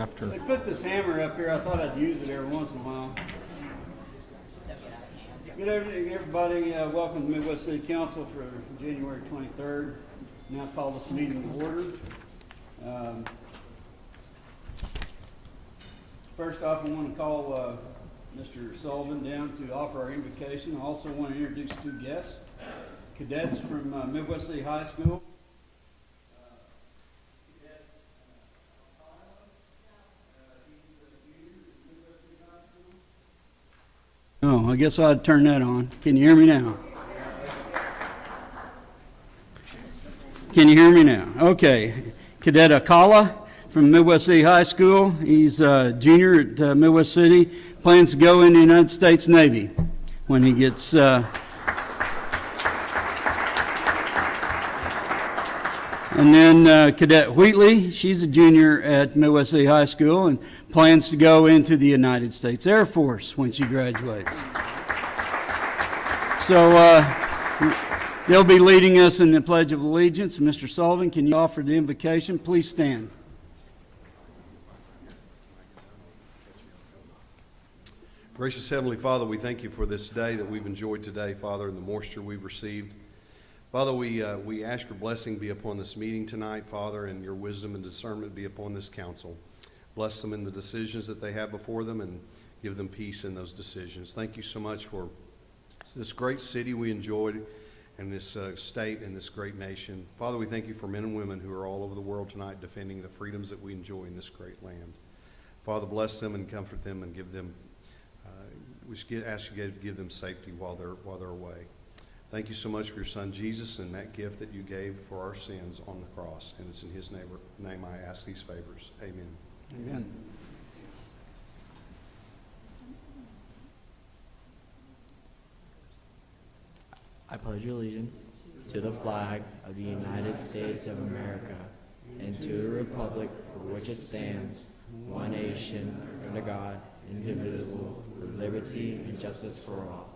after. They put this hammer up here. I thought I'd use it every once in a while. Good evening, everybody. Welcome to Midwest City Council for January 23rd. Now call this meeting to order. First off, I want to call Mr. Sullivan down to offer our invocation. I also want to introduce two guests, cadets from Midwest City High School. Oh, I guess I'd turn that on. Can you hear me now? Can you hear me now? Okay. Cadet Akala from Midwest City High School. He's a junior at Midwest City. Plans to go in the United States Navy when he gets... And then Cadet Wheatley, she's a junior at Midwest City High School and plans to go into the United States Air Force when she graduates. So they'll be leading us in the Pledge of Allegiance. Mr. Sullivan, can you offer the invocation? Please stand. Gracious Heavenly Father, we thank you for this day that we've enjoyed today, Father, and the moisture we've received. Father, we ask your blessing be upon this meeting tonight, Father, and your wisdom and discernment be upon this council. Bless them in the decisions that they have before them and give them peace in those decisions. Thank you so much for this great city we enjoyed and this state and this great nation. Father, we thank you for men and women who are all over the world tonight defending the freedoms that we enjoy in this great land. Father, bless them and comfort them and give them, we ask you to give them safety while they're away. Thank you so much for your son Jesus and that gift that you gave for our sins on the cross. And it's in his name I ask these favors. Amen. Amen. I pledge allegiance to the flag of the United States of America and to the republic for which it stands, one nation, under God, indivisible, with liberty and justice for all.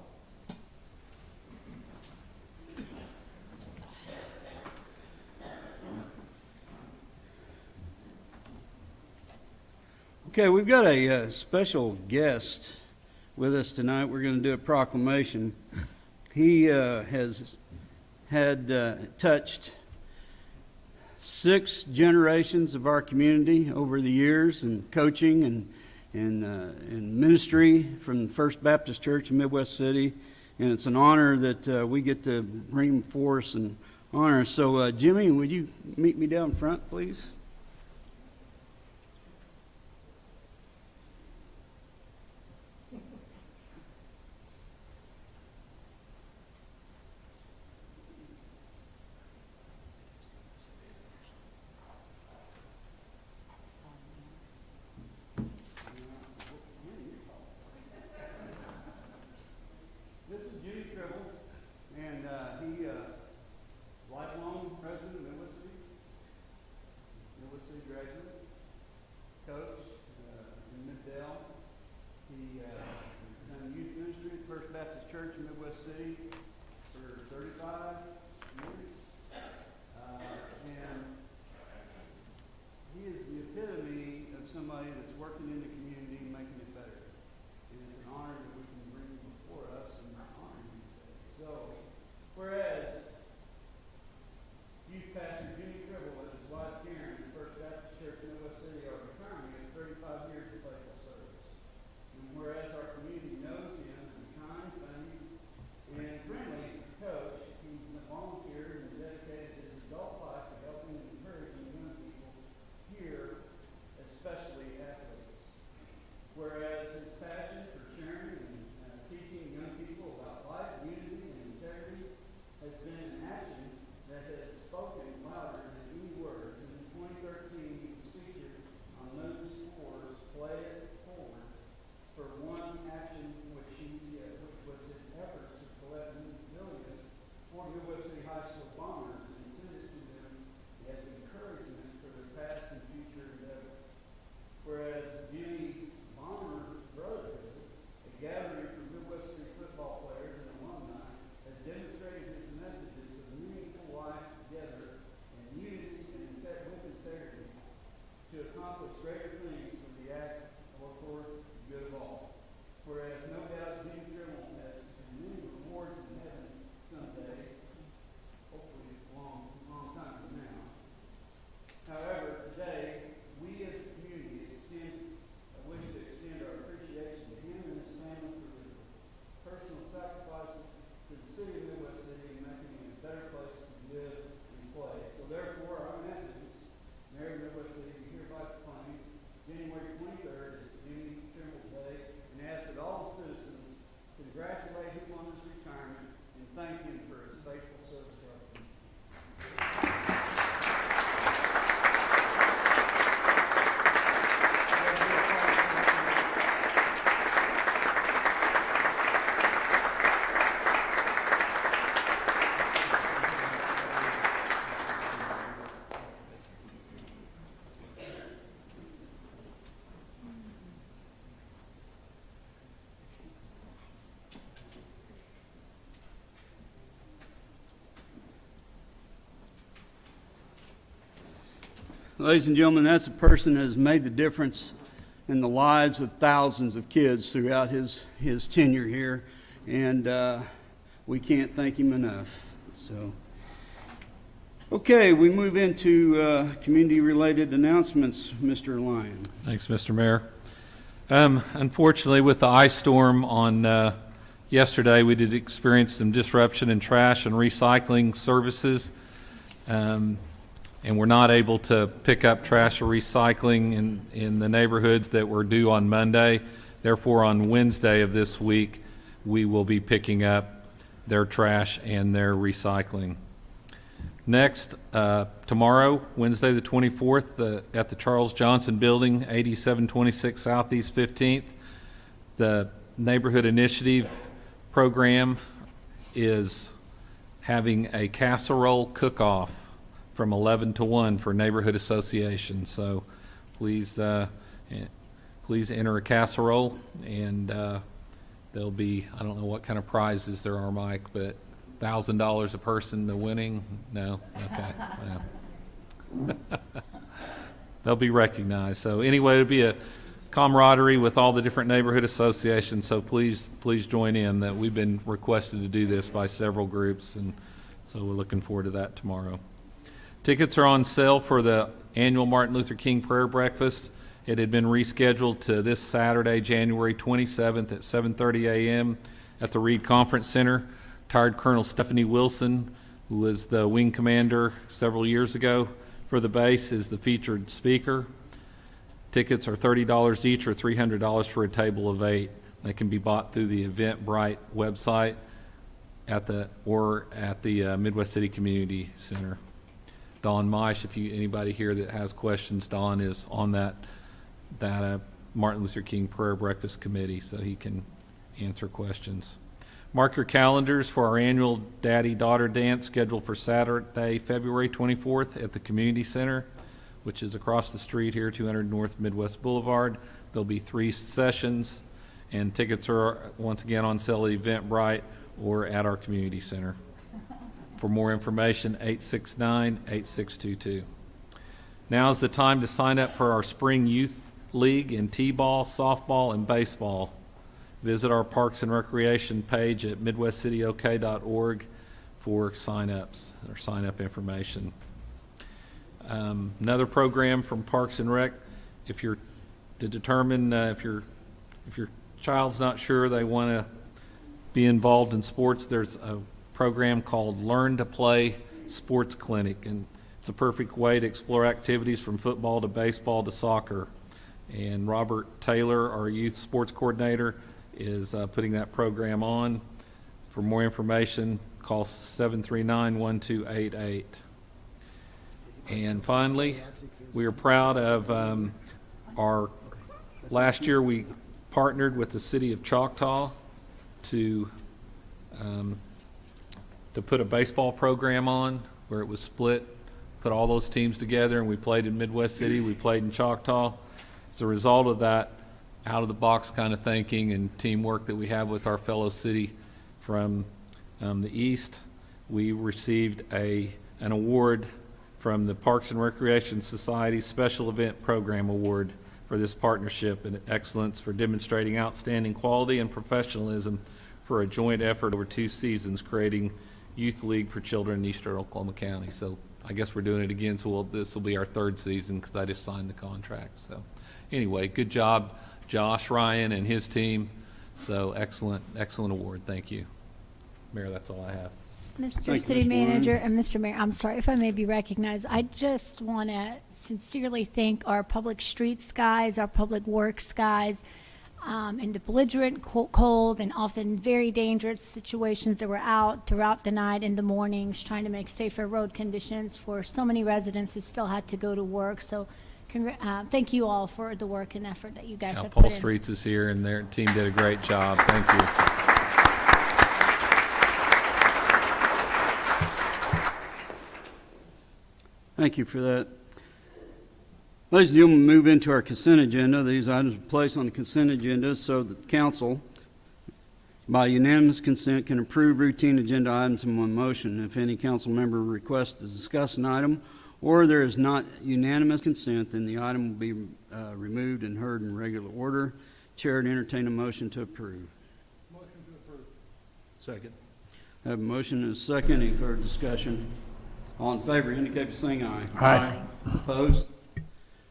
Okay, we've got a special guest with us tonight. We're going to do a proclamation. He has had touched 6 generations of our community over the years in coaching and ministry from First Baptist Church in Midwest City. And it's an honor that we get to bring him for us and honor. So, Jimmy, would you meet me down front, please? This is Jimmy Tribble, and he lifelong president of Midwest City graduate, coach in Middale. He done youth ministry at First Baptist Church in Midwest City for 35 years, and he is the epitome of somebody that's working in the community and making it better. And it's an honor that we can bring him before us and honor him today. So, whereas Youth Pastor Jimmy Tribble and his wife Karen at First Baptist Church in Midwest City are retiring after 35 years of faithful service. And whereas our community knows him as a kind, funny, and friendly coach, he's volunteered and dedicated his adult life to helping and encouraging young people here, especially athletes. Ladies and gentlemen, that's a person that has made the difference in the lives of thousands of kids throughout his tenure here, and we can't thank him enough. So, okay, we move into community-related announcements. Mr. Lyon. Thanks, Mr. Mayor. Unfortunately, with the ice storm on yesterday, we did experience some disruption in trash and recycling services, and we're not able to pick up trash or recycling in the neighborhoods that were due on Monday. Therefore, on Wednesday of this week, we will be picking up their trash and their recycling. Next, tomorrow, Wednesday the 24th, at the Charles Johnson Building, 8726 Southeast 15th, the Neighborhood Initiative program is having a casserole cook-off from 11 to 1 for neighborhood associations. So please enter a casserole, and there'll be, I don't know what kind of prizes there are, Mike, but $1,000 a person, the winning? No? Okay. Well. They'll be recognized. So anyway, it'll be a camaraderie with all the different neighborhood associations, so please join in. That we've been requested to do this by several groups, and so we're looking forward to that tomorrow. Tickets are on sale for the annual Martin Luther King Prayer Breakfast. It had been rescheduled to this Saturday, January 27th at 7:30 a.m. at the Reed Conference Center. Retired Colonel Stephanie Wilson, who was the wing commander several years ago for the base, is the featured speaker. Tickets are $30 each or $300 for a table of 8. They can be bought through the Eventbrite website at the Midwest City Community Center. Don Meisch, if anybody here that has questions, Don is on that Martin Luther King Prayer Breakfast Committee, so he can answer questions. Mark your calendars for our annual Daddy-Daughter Dance scheduled for Saturday, February 24th at the Community Center, which is across the street here, 200 North Midwest Boulevard. There'll be 3 sessions, and tickets are once again on sale at Eventbrite or at our Community Center. For more information, 869-8622. Now is the time to sign up for our Spring Youth League in T-ball, softball, and baseball. Visit our Parks and Recreation page at midwestcityok.org for sign-ups or sign-up information. Another program from Parks and Rec, if your child's not sure they want to be involved in sports, there's a program called Learn to Play Sports Clinic, and it's a perfect way to explore activities from football to baseball to soccer. And Robert Taylor, our youth sports coordinator, is putting that program on. For more information, call 739-1288. And finally, we are proud of our last year we partnered with the city of Choctaw to put a baseball program on where it was split, put all those teams together, and we played in Midwest City, we played in Choctaw. As a result of that out-of-the-box kind of thinking and teamwork that we have with our fellow city from the East, we received an award from the Parks and Recreation Society Special Event Program Award for this partnership and excellence for demonstrating outstanding quality and professionalism for a joint effort over 2 seasons creating Youth League for Children in Eastern Oklahoma County. So I guess we're doing it again, so this will be our 3rd season because I just signed the contract. So anyway, good job, Josh Ryan and his team. So excellent award. Thank you. Mayor, that's all I have. Mr. Thank you, City Mr. Warren. Manager and Mr. Mayor, I'm sorry if I may be recognized. I just want to sincerely thank our public streets guys, our public works guys, in the belligerent, cold, and often very dangerous situations that were out throughout the night and the mornings trying to make safer road conditions for so many residents who still had to go to work. So thank you all for the work and effort that you guys have Paul put in. Streets is here, and their team did a great job. Thank you. Thank you for that. Ladies and gentlemen, move into our consent agenda. These items are placed on the consent agenda so that the council, by unanimous consent, can approve routine agenda items in one motion. If any council member requests to discuss an item or there is not unanimous consent, then the item will be removed and heard in regular order. Chair would entertain a motion to approve. Second. I have a motion and a second. Any further discussion? All in favor indicate by saying aye. Aye. Opposed?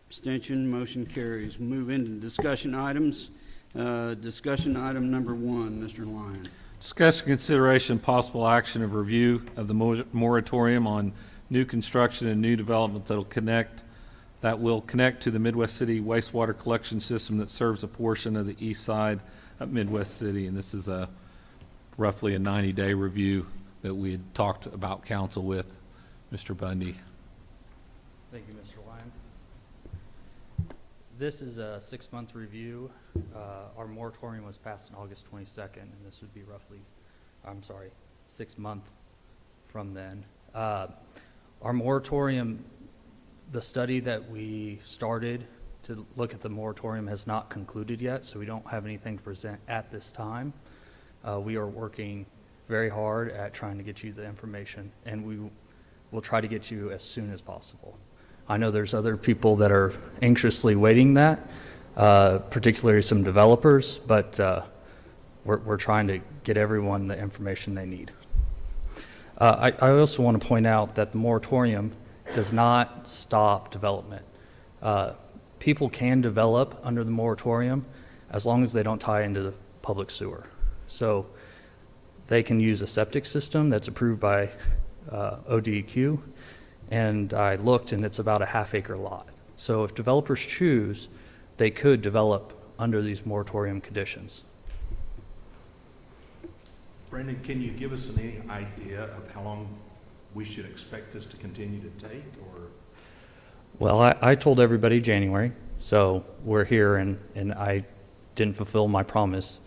Abstention, motion carries. Move into discussion items. Discussion item number 1, Mr. Lyon. Discussion, consideration, possible action of review of the moratorium on new construction and new development that will connect to the Midwest City wastewater collection system that serves a portion of the east side of Midwest City. And this is roughly a 90-day review that we had talked about council with Mr. Bundy. Thank you, Mr. Lyon. This is a 6-month review. Our moratorium was passed on August 22nd, and this would be roughly, 6 months from then. Our moratorium, the study that we started to look at the moratorium has not concluded yet, so we don't have anything to present at this time. We are working very hard at trying to get you the information, and we will try to get you as soon as possible. I know there's other people that are anxiously waiting that, particularly some developers, but we're trying to get everyone the information they need. I also want to point out that the moratorium does not stop development. People can develop under the moratorium as long as they don't tie into the public sewer. So they can use a septic system that's approved by ODEQ, and I looked, and it's about a half-acre lot. So if developers choose, they could develop under these moratorium conditions. Brandon, can you give us any idea of how long we should expect this to continue to take, or? Well, I told everybody January, so we're here, and I didn't fulfill my promise.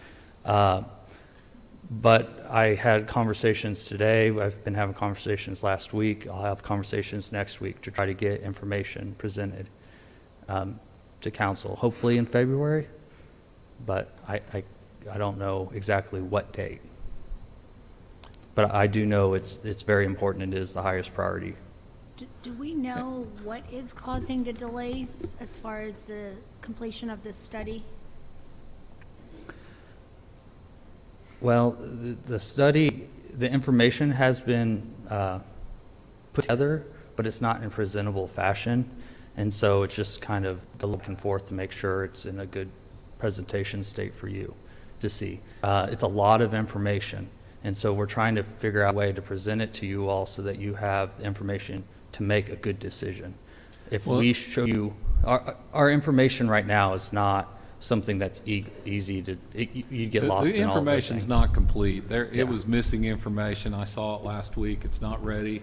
But I had conversations today. I've been having conversations last week. I'll have conversations next week to try to get information presented to council, hopefully in February, but I don't know exactly what date. But I do know it's very important and it is the highest priority. Do we know what is causing the delays as far as the completion of this study? Well, the study, the information has been put together, but it's not in a presentable fashion. And so it's just kind of looking forth to make sure it's in a good presentation state for you to see. It's a lot of information. And so we're trying to figure out a way to present it to you all so that you have the information to make a good decision. If we show you, our information right now is not something that's easy to, you get lost The in all of information's everything. not complete. Yeah. It was missing information. I saw it last week. It's not ready.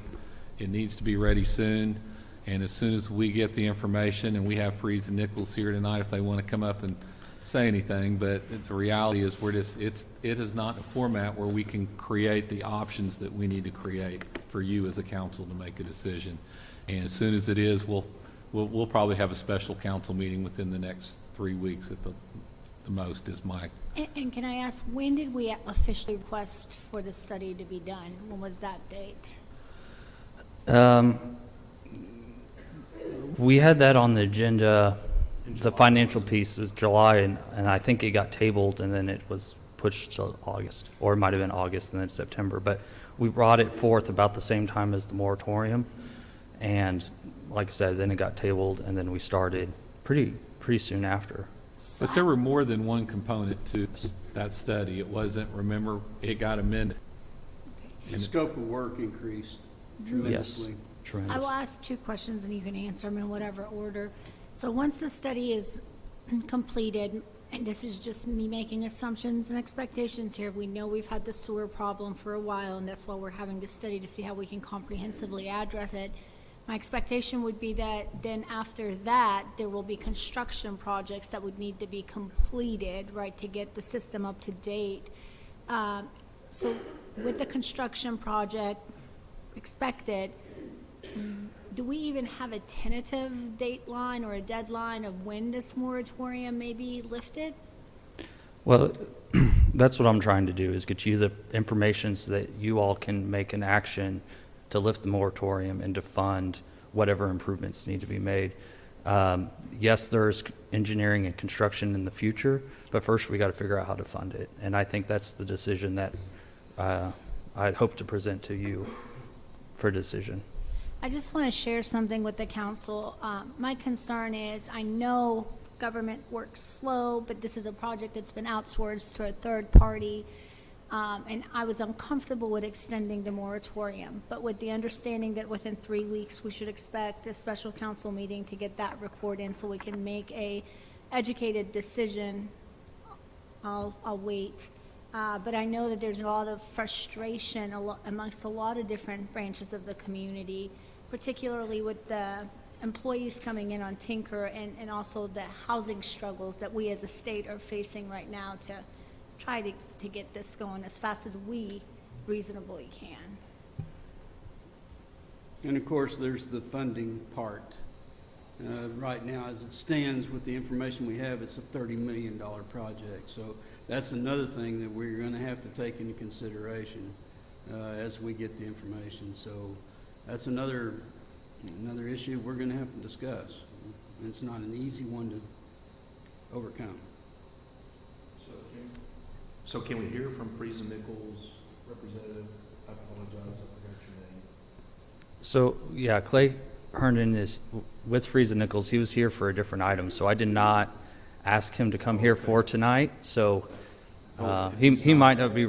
It needs to be ready soon. And as soon as we get the information, and we have Freeze and Nichols here tonight if they want to come up and say anything, but the reality is it is not a format where we can create the options that we need to create for you as a council to make a decision. And as soon as it is, we'll probably have a special council meeting within the next 3 weeks at the most is my. And can I ask, when did we officially request for the study to be done? When was that date? We had that on the agenda. The financial piece was July, and I think it got tabled, and then it was pushed to August, or it might have been August and then September. But we brought it forth about the same time as the moratorium, and like I said, then it got tabled, and then we started pretty soon after. So But there were more than one component to that study. It wasn't, remember, it got amended. The scope of work increased tremendously. I Tremendous. will ask 2 questions and you can answer them in whatever order. So once the study is completed, and this is just me making assumptions and expectations here, we know we've had the sewer problem for a while, and that's why we're having this study to see how we can comprehensively address it. My expectation would be that then after that, there will be construction projects that would need to be completed, right, to get the system up to date. So with the construction project expected, do we even have a tentative dateline or a deadline of when this moratorium may be lifted? Well, that's what I'm trying to do, is get you the information so that you all can make an action to lift the moratorium and to fund whatever improvements need to be made. Yes, there's engineering and construction in the future, but first we got to figure out how to fund it. And I think that's the decision that I'd hope to present to you for decision. I just want to share something with the council. My concern is, I know government works slow, but this is a project that's been outsourced to a third party. And I was uncomfortable with extending the moratorium, but with the understanding that within 3 weeks, we should expect a special council meeting to get that report in so we can make a educated decision. I'll wait. But I know that there's a lot of frustration amongst a lot of different branches of the community, particularly with the employees coming in on Tinker and also the housing struggles that we as a state are facing right now to try to get this going as fast as we reasonably can. And of course, there's the funding part. Right now, as it stands with the information we have, it's a $30 million project. So that's another thing that we're going to have to take into consideration as we get the information. So that's another issue we're going to have to discuss. And it's not an easy one to overcome. So can we hear from Friesen Nichols representative? I apologize, I forgot your name. So, yeah, Clay Herndon is with Friesen Nichols. He was here for a different item, so I did not ask him to come here for tonight. So he might not be,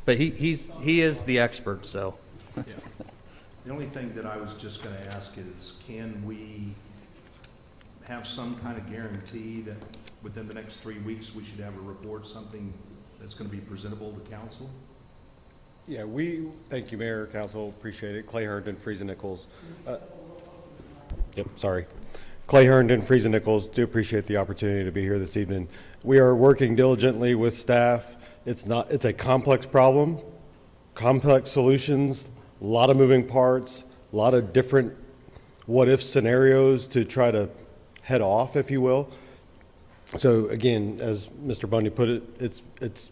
but he is the expert, so. Yeah. The only thing that I was just going to ask is, can we have some kind of guarantee that within the next 3 weeks, we should have a report, something that's going to be presentable to council? Yeah, thank you, Mayor, Council, appreciate it. Clay Herndon, Friesen Nichols. Clay Herndon, Friesen Nichols, do appreciate the opportunity to be here this evening. We are working diligently with staff. It's a complex problem, complex solutions, a lot of moving parts, a lot of different what-if scenarios to try to head off, if you will. So again, as Mr. Bundy put it, it's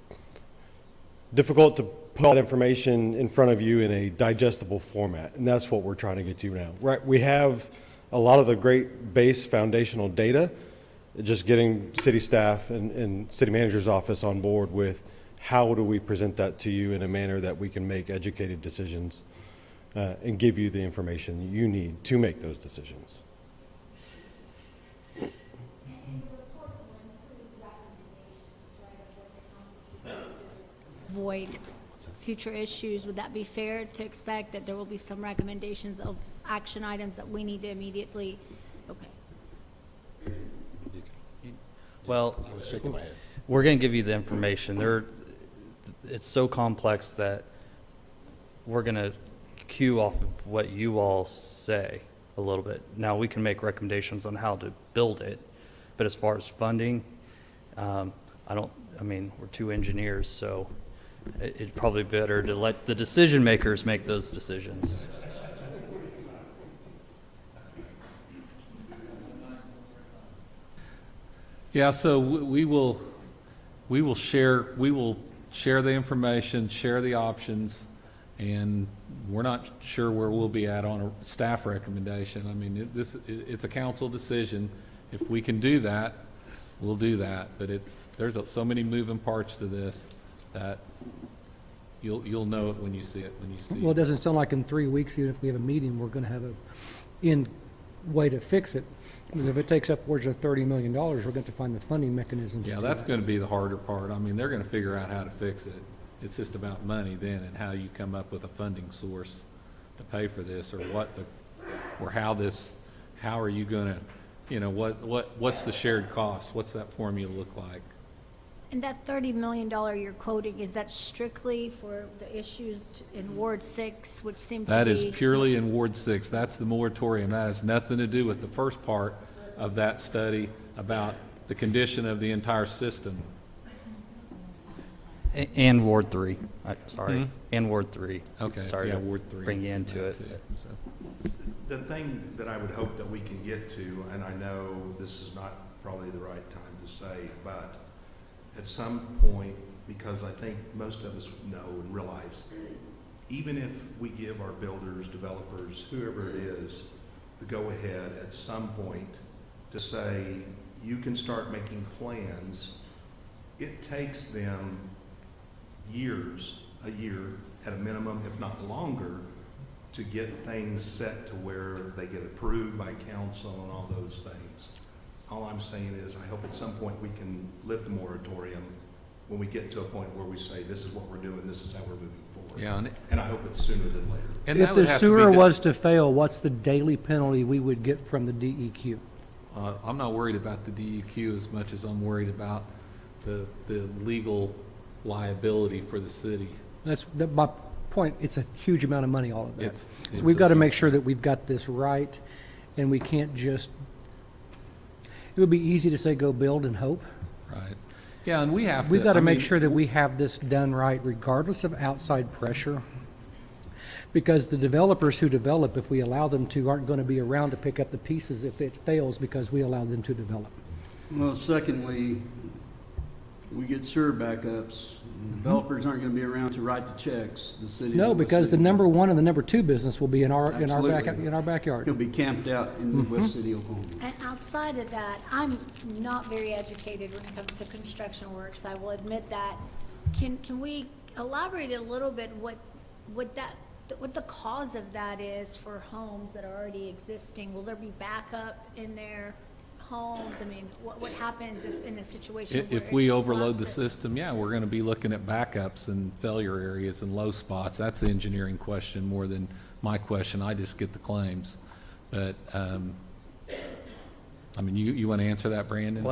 difficult to put that information in front of you in a digestible format, and that's what we're trying to get to now. Right, we have a lot of the great base foundational data, just getting city staff and city manager's office on board with how do we present that to you in a manner that we can make educated decisions and give you the information you need to make those decisions. Avoid future issues. Would that be fair to expect that there will be some recommendations of action items that we need to immediately? Okay. Well, we're going to give you the information. It's so complex that we're going to cue off of what you all say a little bit. Now, we can make recommendations on how to build it, but as far as funding, we're two engineers, so it's probably better to let the decision makers make those decisions. Yeah, so we will share the information, share the options, and we're not sure where we'll be at on a staff recommendation. I mean, it's a council decision. If we can do that, we'll do that. But there's so many moving parts to this that you'll know it when you see it. Well, it doesn't sound like in 3 weeks, even if we have a meeting, we're going to have a way to fix it. Because if it takes upwards of $30 million, we're going to find the funding mechanisms. Yeah, that's going to be the harder part. I mean, they're going to figure out how to fix it. It's just about money then and how you come up with a funding source to pay for this, or how are you going to, what's the shared cost? What's that formula look like? And that $30 million you're quoting, is that strictly for the issues in Ward 6, which seem to be? That is purely in Ward 6. That's the moratorium. That has nothing to do with the first part of that study about the condition of the entire system. And Ward 3, Hmm? and Ward 3. Okay, Sorry yeah, to Ward 3 bring is you in into that it. too, so. The thing that I would hope that we can get to, and I know this is not probably the right time to say, but at some point, because I think most of us know and realize, even if we give our builders, developers, whoever it is, the go-ahead at some point to say, you can start making plans. It takes them years, a year at a minimum, if not longer, to get things set to where they get approved by council and all those things. All I'm saying is, I hope at some point we can lift the moratorium when we get to a point where we say, this is what we're doing, this is how we're moving forward. Yeah, And I hope it's sooner than later. and If that would the have to be sewer done- was to fail, what's the daily penalty we would get from the DEQ? I'm not worried about the DEQ as much as I'm worried about the legal liability for the city. My point, it's a huge amount of money, all of that. It's- So it's we've a got to huge- make sure that we've got this right, and we can't just, it would be easy to say, go build and hope. Right. Yeah, and we have to. We've got to I make mean, sure that we have this done right regardless of outside pressure. Because the developers who develop, if we allow them to, aren't going to be around to pick up the pieces if it fails because we allow them to develop. Well, secondly, we get sewer backups. Developers aren't going to be around to write the checks. The city. No, because the number one and the number two business will be in our Absolutely. backyard. He'll be camped out in Midwest City, Oklahoma. And outside of that, I'm not very educated when it comes to construction works, I will admit that. Can we elaborate a little bit what the cause of that is for homes that are already existing? Will there be backup in their homes? I mean, what happens if in a situation where If we it overload the collapses? system, yeah, we're going to be looking at backups and failure areas and low spots. That's the engineering question more than my question. I just get the claims. But, I mean, you want to answer that, Brandon?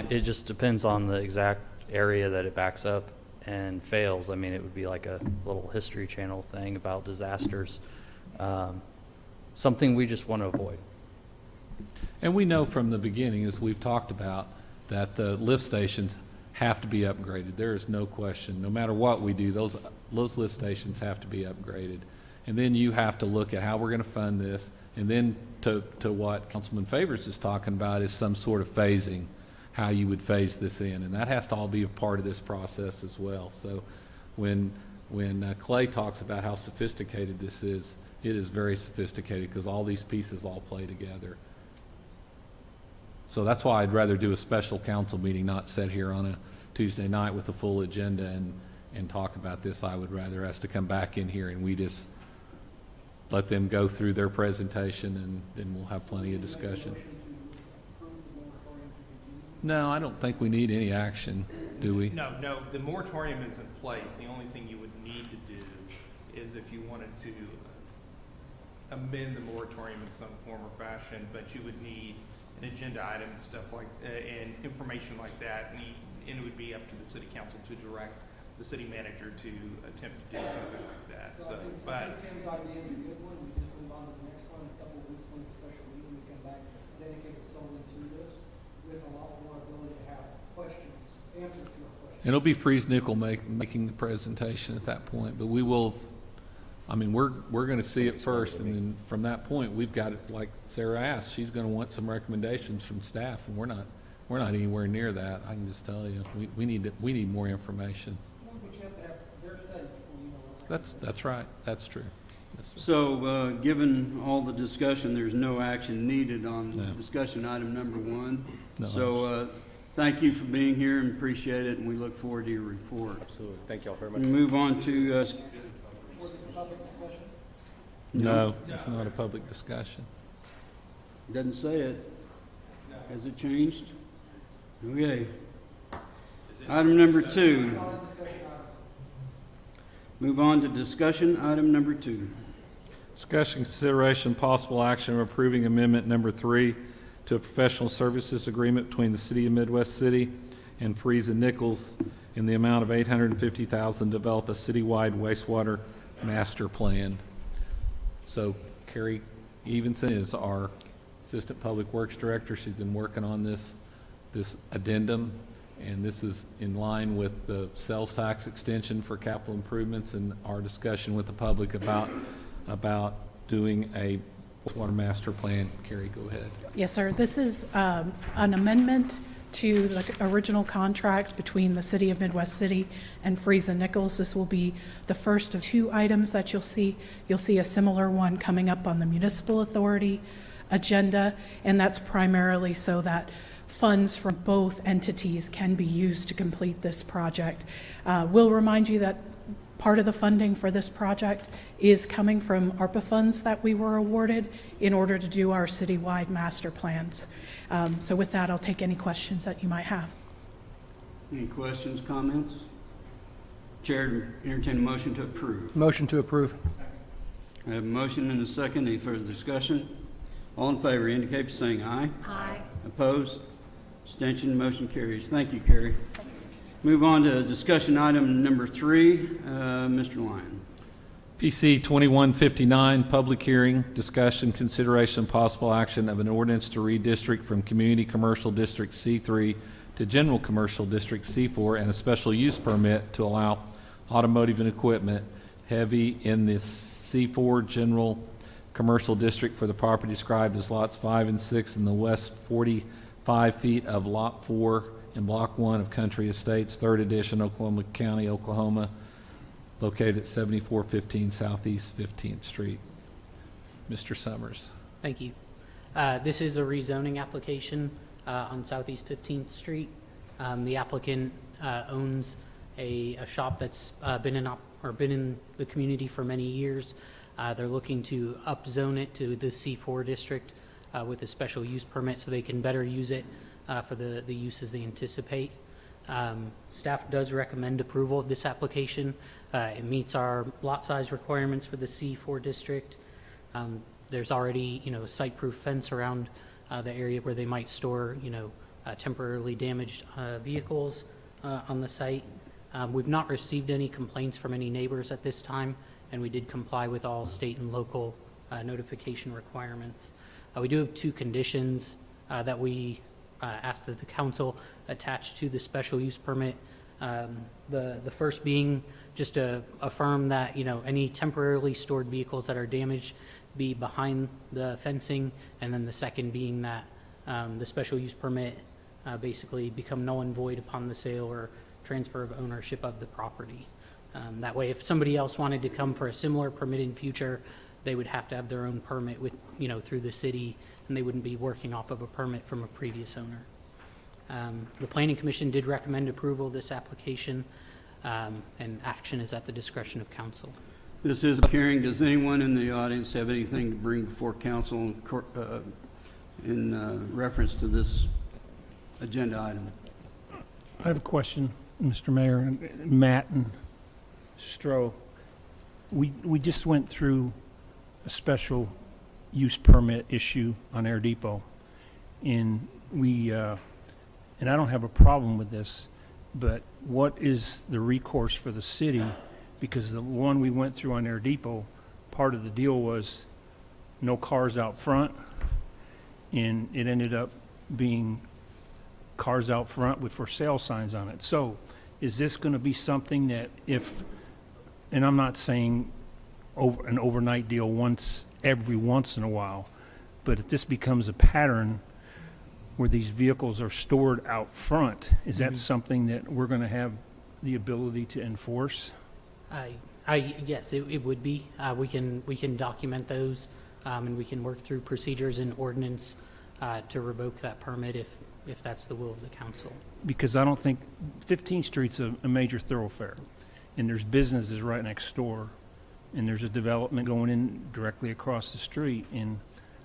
It just depends on the exact area that it backs up and fails. I mean, it would be like a little History Channel thing about disasters. Something we just want to avoid. And we know from the beginning, as we've talked about, that the lift stations have to be upgraded. There is no question. No matter what we do, those lift stations have to be upgraded. And then you have to look at how we're going to fund this. And then to what Councilman Favors is talking about is some sort of phasing, how you would phase this in. And that has to all be a part of this process as well. So when Clay talks about how sophisticated this is, it is very sophisticated because all these pieces all play together. So that's why I'd rather do a special council meeting, not sit here on a Tuesday night with a full agenda and talk about this. I would rather us to come back in here and we just let them go through their presentation and then we'll have plenty of discussion. No, I don't think we need any action, do we? No, the moratorium is in place. The only thing you would need to do is if you wanted to amend the moratorium in some form or fashion, but you would need an agenda item and stuff like, and information like that, and it would be up to the city council to direct the city manager to attempt to do something like that, so, but. Tim's idea is a good one, we just move on to the next one, in a couple of weeks, when the special meeting, we come back, dedicate solely to this, with a lot more ability to have questions, answers to our questions. It'll be Freeze Nickel making the presentation at that point, but we will, I mean, we're going to see it first, and then from that point, we've got it, like Sarah asked, she's going to want some recommendations from staff, and we're not anywhere near that. I can just tell you, we need more information. But you have to have their study before you know what. That's right. That's true. Yes, sir. So, given all the discussion, there's no action needed on No. discussion item number one. No So, thank you for being here and appreciate it, and we look forward to your report. Absolutely. Thank you all very We much. move on to, No, it's not a public discussion. doesn't say it. Has it changed? Okay. Item number two. Move on to discussion item number two. Discussion, consideration, possible action of approving amendment number 3 to a professional services agreement between the City of Midwest City and Freeze and Nichols in the amount of $850,000 to develop a citywide wastewater master plan. So Carrie Evenson is our Assistant Public Works Director. She's been working on this addendum, and this is in line with the sales tax extension for capital improvements and our discussion with the public about doing a water master plan. Carrie, go ahead. Yes, sir. This is an amendment to the original contract between the City of Midwest City and Freeze and Nichols. This will be the first of two items that you'll see. You'll see a similar one coming up on the Municipal Authority agenda, and that's primarily so that funds from both entities can be used to complete this project. We'll remind you that part of the funding for this project is coming from ARPA funds that we were awarded in order to do our citywide master plans. So with that, I'll take any questions that you might have. Any questions, comments? Chair, entertain a motion to approve. Motion to approve. I have a motion and a second. Any further discussion? All in favor indicate by saying aye. Aye. Opposed? Abstention, motion carries. Thank you, Carrie. Move on to discussion item number 3. Mr. Lyon. PC 2159, public hearing, discussion, consideration, possible action of an ordinance to redistrict from Community Commercial District C3 to General Commercial District C4 and a special use permit to allow automotive and equipment heavy in the C4 General Commercial District for the property described as lots 5 and 6 in the west 45 feet of Lot 4 in Block 1 of Country Estates, 3rd Edition, Oklahoma County, Oklahoma, located at 7415 Southeast 15th Street. Mr. Summers. Thank you. This is a rezoning application on Southeast 15th Street. The applicant owns a shop that's been in the community for many years. They're looking to upzone it to the C4 district with a special use permit so they can better use it for the uses they anticipate. Staff does recommend approval of this application. It meets our lot size requirements for the C4 district. There's already, a site-proof fence around the area where they might store, temporarily damaged vehicles on the site. We've not received any complaints from any neighbors at this time, and we did comply with all state and local notification requirements. We do have 2 conditions that we ask that the council attach to the special use permit. The first being just to affirm that, any temporarily stored vehicles that are damaged be behind the fencing, and then the second being that the special use permit basically become null and void upon the sale or transfer of ownership of the property. That way, if somebody else wanted to come for a similar permit in future, they would have to have their own permit with, through the city, and they wouldn't be working off of a permit from a previous owner. The Planning Commission did recommend approval of this application, and action is at the discretion of council. This is a hearing. Does anyone in the audience have anything to bring before council in reference to this agenda item? I have a question, Mr. Mayor, Matt and Stroh. We just went through a special use permit issue on Air Depot, and and I don't have a problem with this, but what is the recourse for the city? Because the one we went through on Air Depot, part of the deal was no cars out front, and it ended up being cars out front with for sale signs on it. So is this going to be something that and I'm not saying an overnight deal every once in a while, but if this becomes a pattern where these vehicles are stored out front, is that something that we're going to have the ability to enforce? Yes, it would be. We can document those, and we can work through procedures and ordinance to revoke that permit if that's the will of the council. Because I don't think 15th Street's a major thoroughfare, and there's businesses right next door, and there's a development going in directly across the street, and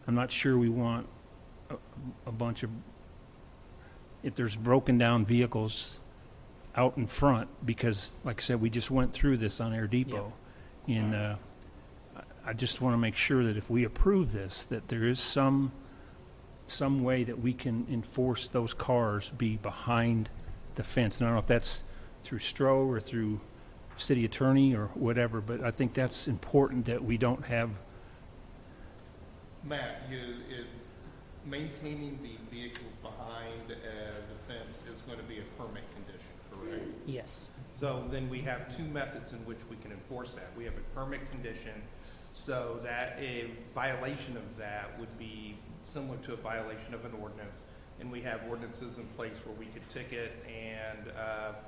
I'm not sure we want a bunch of, if there's broken down vehicles out in front, because like I said, we just went through this on Air Depot. Yeah. And I just want to make sure that if we approve this, that there is some way that we can enforce those cars be behind the fence. And I don't know if that's through Stroh or through city attorney or whatever, but I think that's important that we don't have. Matt, maintaining the vehicles behind the fence is going to be a permit condition, correct? Yes. So then we have 2 methods in which we can enforce that. We have a permit condition, so that a violation of that would be similar to a violation of an ordinance. And we have ordinances in place where we could ticket and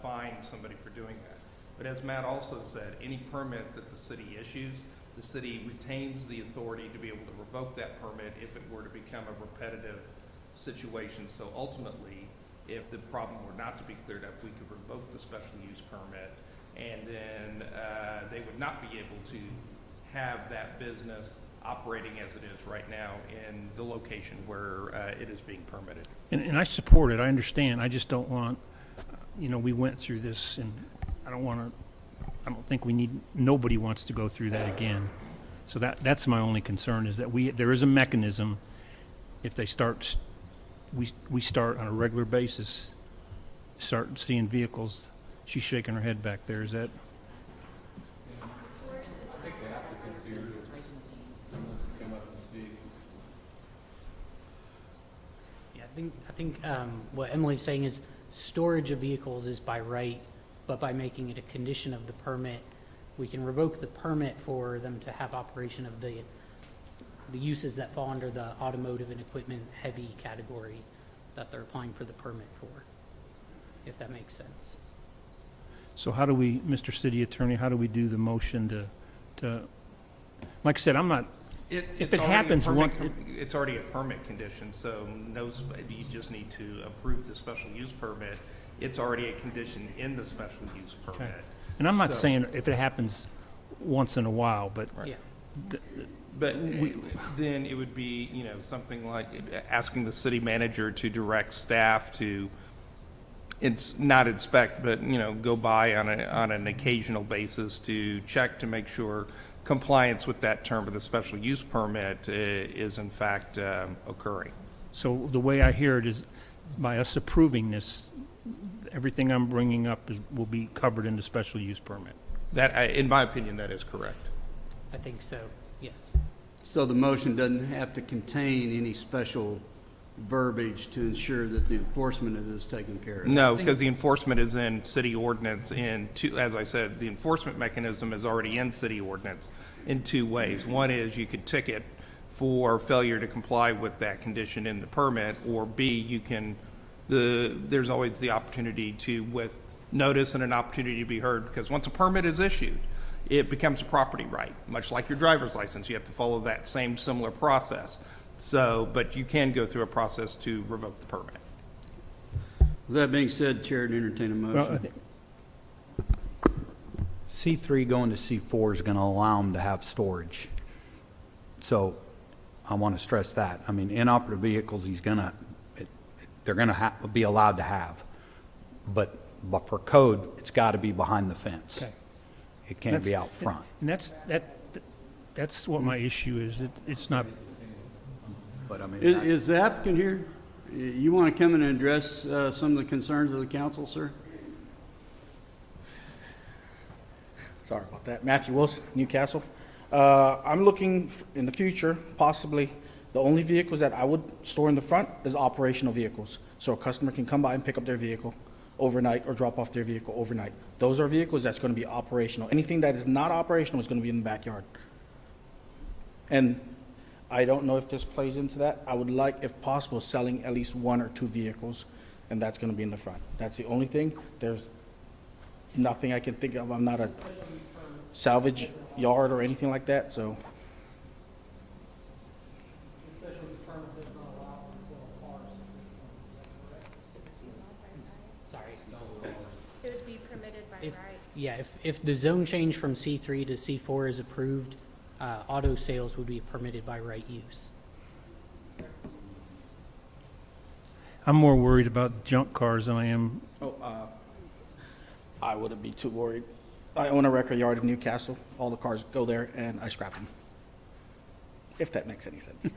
fine somebody for doing that. But as Matt also said, any permit that the city issues, the city retains the authority to be able to revoke that permit if it were to become a repetitive situation. So ultimately, if the problem were not to be cleared up, we could revoke the special use permit, and then they would not be able to have that business operating as it is right now in the location where it is being permitted. And I support it, I understand, I just don't want, we went through this, and I don't think nobody wants to go through that again. So that's my only concern, is that there is a mechanism, if they start, we start on a regular basis, start seeing vehicles. She's shaking her head back there, is that? I think the applicant's here, wants to come up and speak. Yeah, I think what Emily's saying is storage of vehicles is by right, but by making it a condition of the permit, we can revoke the permit for them to have operation of the uses that fall under the automotive and equipment heavy category that they're applying for the permit for, if that makes sense. So how do we, Mr. City Attorney, how do we do the motion to, like I said, I'm not, if it happens, It's already a permit condition, so you just need to approve the special use permit. It's already a condition in the special use permit. and I'm not So- saying if it happens once in a while, but Yeah. But then it would be, something like asking the city manager to direct staff to, not inspect, but, go by on an occasional basis to check to make sure compliance with that term of the special use permit is in fact occurring. so the way I hear it is, by us approving this, everything I'm bringing up will be covered in the special use permit. That, in my opinion, that is correct. I think so, yes. So the motion doesn't have to contain any special verbiage to ensure that the enforcement of this is taken care of? No, because the enforcement is in city ordinance as I said, the enforcement mechanism is already in city ordinance in two ways. One is you could ticket for failure to comply with that condition in the permit, or B, there's always the opportunity to, with notice and an opportunity to be heard, because once a permit is issued, it becomes a property right, much like your driver's license. You have to follow that same similar process. So, but you can go through a process to revoke the permit. With that being said, Chair, to entertain a Well, I motion. think, C3 going to C4 is going to allow them to have storage. So I want to stress that. I mean, inoperable vehicles, they're going to be allowed to have. But for code, it's got to be behind the fence. okay. It can't be out front. And that's what my issue is. It's not, But I mean, Is the applicant here? You want to come in and address some of the concerns of the council, sir? Sorry about that. Matthew Wilson, Newcastle. I'm looking in the future, possibly, the only vehicles that I would store in the front is operational vehicles. So a customer can come by and pick up their vehicle overnight or drop off their vehicle overnight. Those are vehicles that's going to be operational. Anything that is not operational is going to be in the backyard. And I don't know if this plays into that. I would like, if possible, selling at least one or two vehicles, and that's going to be in the front. That's the only thing. There's nothing I can think of. I'm not a salvage yard or anything like that, so. Sorry. It would be permitted by If- right. Yeah, if the zone change from C3 to C4 is approved, auto sales would be permitted by right use. I'm more worried about junk cars than I am, I wouldn't be too worried. I own a record yard in Newcastle. All the cars go there and I scrap them. If that makes any sense.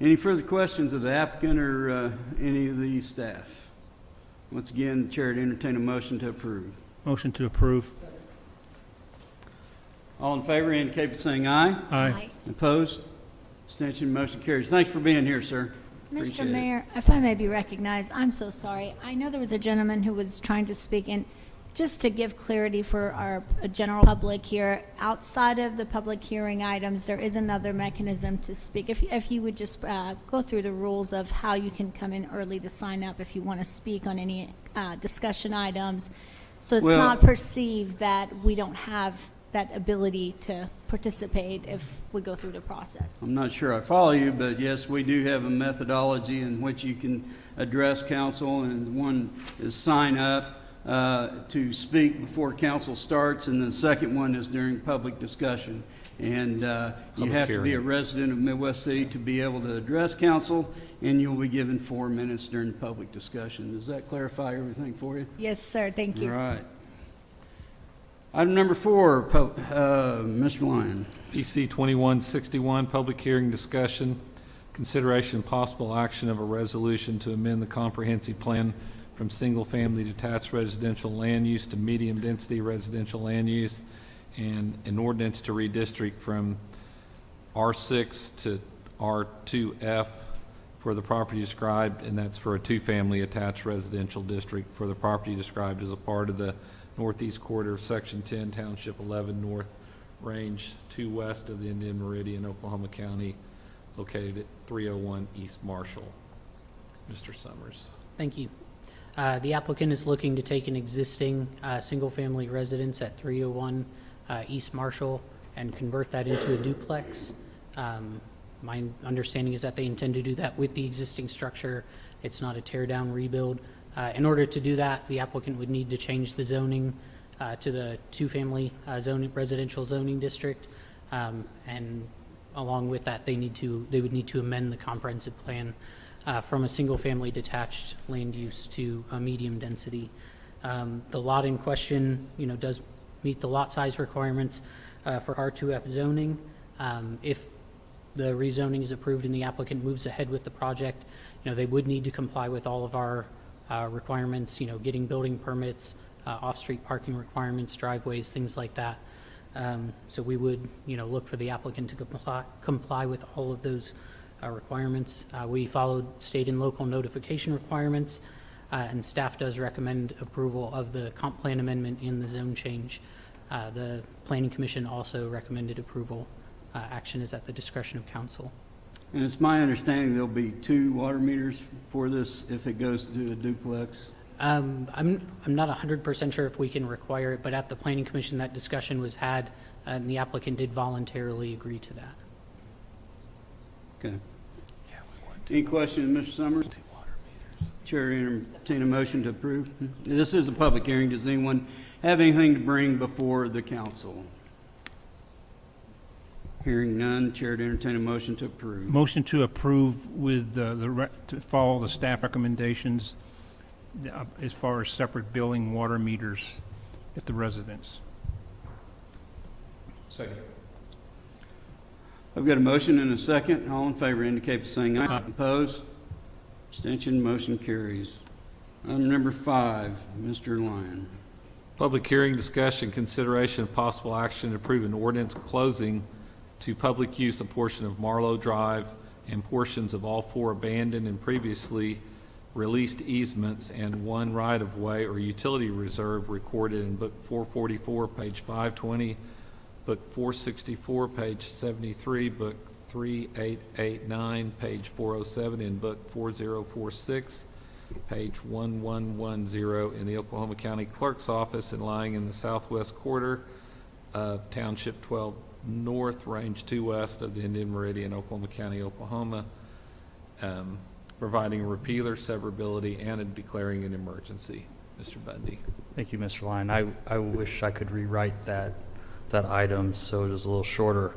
Any further questions of the applicant or any of the staff? Once again, the chair to entertain a motion to approve. motion to approve. All in favor indicate by saying aye. Aye. Opposed? Abstention, motion carries. Thanks for being here, sir. Appreciate Mr. it. Mayor, if I may be recognized, I'm so sorry. I know there was a gentleman who was trying to speak, and just to give clarity for our general public here, outside of the public hearing items, there is another mechanism to speak. If you would just go through the rules of how you can come in early to sign up if you want to speak on any discussion items. So it's Well- not perceived that we don't have that ability to participate if we go through the process. I'm not sure I follow you, but yes, we do have a methodology in which you can address council, and one is sign up to speak before council starts, and the second one is during public discussion. And you Public have to be a hearing. resident of Midwest City to be able to address council, and you'll be given 4 minutes during public discussion. Does that clarify everything for you? Yes, sir, thank you. All right. Item number 4, Mr. Lyon. PC 2161, public hearing discussion, consideration and possible action of a resolution to amend the comprehensive plan from single-family detached residential land use to medium-density residential land use, and an ordinance to redistrict from R6 to R2F for the property described, and that's for a two-family attached residential district for the property described as a part of the northeast quarter of Section 10, Township 11 North, Range 2 west of the Indian Meridian, Oklahoma County, located at 301 East Marshall. Mr. Summers. Thank you. The applicant is looking to take an existing single-family residence at 301 East Marshall and convert that into a duplex. My understanding is that they intend to do that with the existing structure. It's not a tear-down rebuild. In order to do that, the applicant would need to change the zoning to the two-family residential zoning district. And along with that, they would need to amend the comprehensive plan from a single-family detached land use to a medium density. The lot in question, does meet the lot size requirements for R2F zoning. If the rezoning is approved and the applicant moves ahead with the project, they would need to comply with all of our requirements, getting building permits, off-street parking requirements, driveways, things like that. So we would, look for the applicant to comply with all of those requirements. We followed state and local notification requirements, and staff does recommend approval of the comp plan amendment in the zone change. The Planning Commission also recommended approval. Action is at the discretion of council. And it's my understanding there'll be 2 water meters for this if it goes to a duplex. I'm not 100% sure if we can require it, but at the Planning Commission, that discussion was had, and the applicant did voluntarily agree to that. Okay. Any questions, Mr. Summers? Chair, entertain a motion to approve. This is a public hearing. Does anyone have anything to bring before the council? Hearing none, Chair, to entertain a motion to approve. Motion to approve with to follow the staff recommendations as far as separate billing water meters at the residence. Second. I've got a motion and a second. All in favor indicate by saying aye. Opposed? Abstention, motion carries. Item number 5, Mr. Lyon. Public hearing discussion, consideration, and possible action to approve an ordinance closing to public use a portion of Marlowe Drive and portions of all 4 abandoned and previously released easements and 1 right-of-way or utility reserve recorded in Book 444, page 520, Book 464, page 73, Book 3889, page 407, and Book 4046, page 1110 in the Oklahoma County Clerk's Office and lying in the southwest quarter of Township 12 North, Range 2 west of the Indian Meridian, Oklahoma County, Oklahoma, providing a repealer, severability, and declaring an emergency. Mr. Bundy. Thank you, Mr. Lyon. I wish I could rewrite that item so it is a little shorter.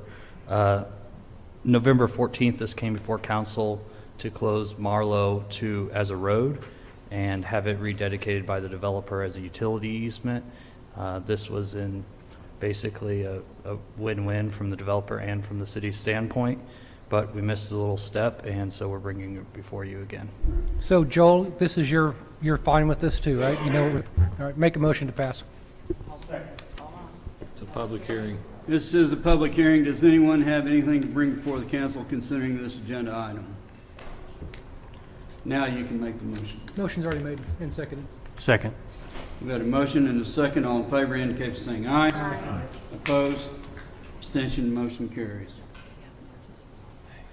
November 14th, this came before council to close Marlowe as a road and have it rededicated by the developer as a utility easement. This was in basically a win-win from the developer and from the city's standpoint, but we missed a little step, and so we're bringing it before you again. So Joel, this is you're fine with this too, right? All right, make a motion to pass. It's a public hearing. This is a public hearing. Does anyone have anything to bring before the council concerning this agenda item? Now you can make the motion. Motion's already made and seconded. Second. We've got a motion and a second. All in favor indicate by saying aye. Aye. Opposed? Abstention, motion carries.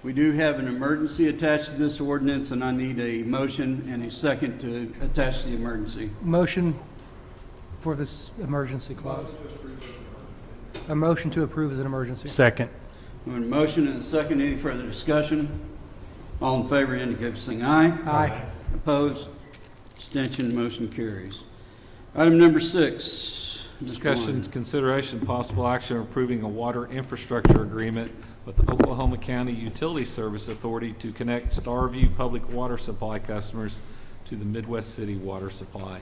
We do have an emergency attached to this ordinance, and I need a motion and a second to attach the emergency. Motion for this emergency clause. A motion to approve as an emergency. Second. We have a motion and a second. Any further discussion? All in favor indicate by saying aye. Aye. Opposed? Abstention, motion carries. Item number 6. Mr. Discussions, Lyon. consideration, possible action on approving a water infrastructure agreement with the Oklahoma County Utility Service Authority to connect Starview Public Water Supply customers to the Midwest City Water Supply.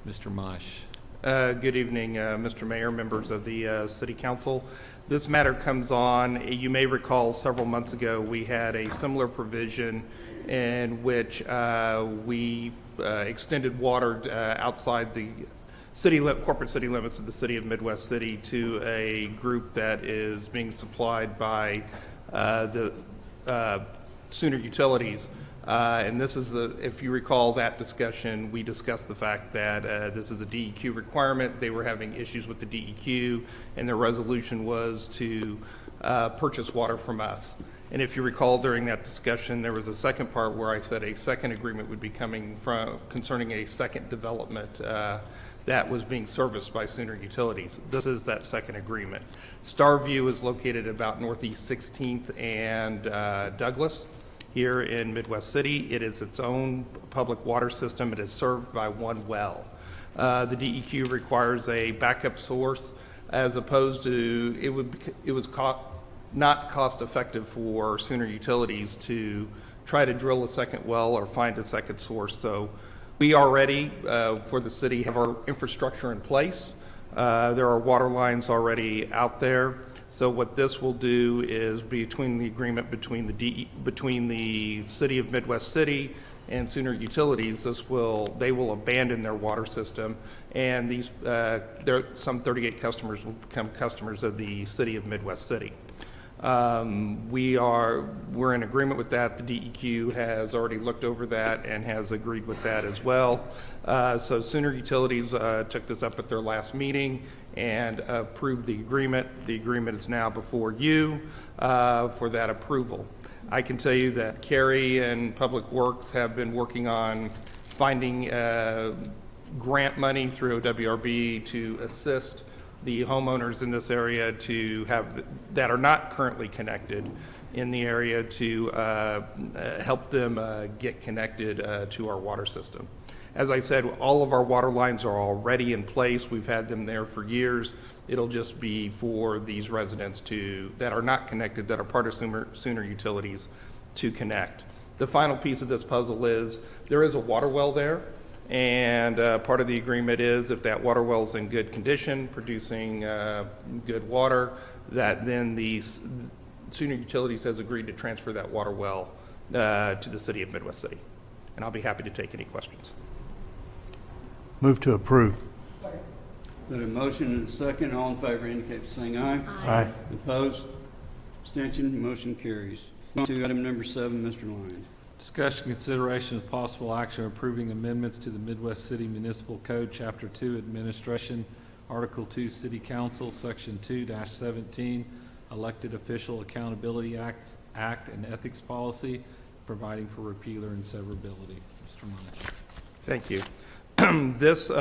Mr. Mosh. Good evening, Mr. Mayor, members of the City Council. This matter comes on, you may recall several months ago, we had a similar provision in which we extended water outside the corporate city limits of the city of Midwest City to a group that is being supplied by the Sooner Utilities. And this is if you recall that discussion, we discussed the fact that this is a DEQ requirement. They were having issues with the DEQ, and their resolution was to purchase water from us. And if you recall during that discussion, there was a second part where I said a second agreement would be coming from concerning a second development that was being serviced by Sooner Utilities. This is that second agreement. Starview is located about Northeast 16th and Douglas. Here in Midwest City, it is its own public water system. It is served by one well. The DEQ requires a backup source, as opposed to it was not cost effective for Sooner Utilities to try to drill a second well or find a second source. So we already, for the city, have our infrastructure in place. There are water lines already out there. So what this will do is between the agreement between the city of Midwest City and Sooner Utilities, they will abandon their water system, and some 38 customers will become customers of the city of Midwest City. We're in agreement with that. The DEQ has already looked over that and has agreed with that as well. So Sooner Utilities took this up at their last meeting and approved the agreement. The agreement is now before you for that approval. I can tell you that Carrie and Public Works have been working on finding grant money through OWRB to assist the homeowners in this area that are not currently connected in the area to help them get connected to our water system. As I said, all of our water lines are already in place. We've had them there for years. It'll just be for these residents that are not connected, that are part of Sooner Utilities, to connect. The final piece of this puzzle is there is a water well there, and part of the agreement is if that water well is in good condition, producing good water, that then the Sooner Utilities has agreed to transfer that water well to the city of Midwest City. And I'll be happy to take any questions. Move to approve. Got a motion and a second. All in favor indicate by saying aye. Aye. Opposed? Abstention, motion carries. On to item number 7, Mr. Lyon. Discussion, consideration of possible action approving amendments to the Midwest City Municipal Code, Chapter 2, Administration, Article 2, City Council, Section 2-17, Elected Official Accountability Act and Ethics Policy, providing for repealer and severability. Mr. Monash. Thank you. This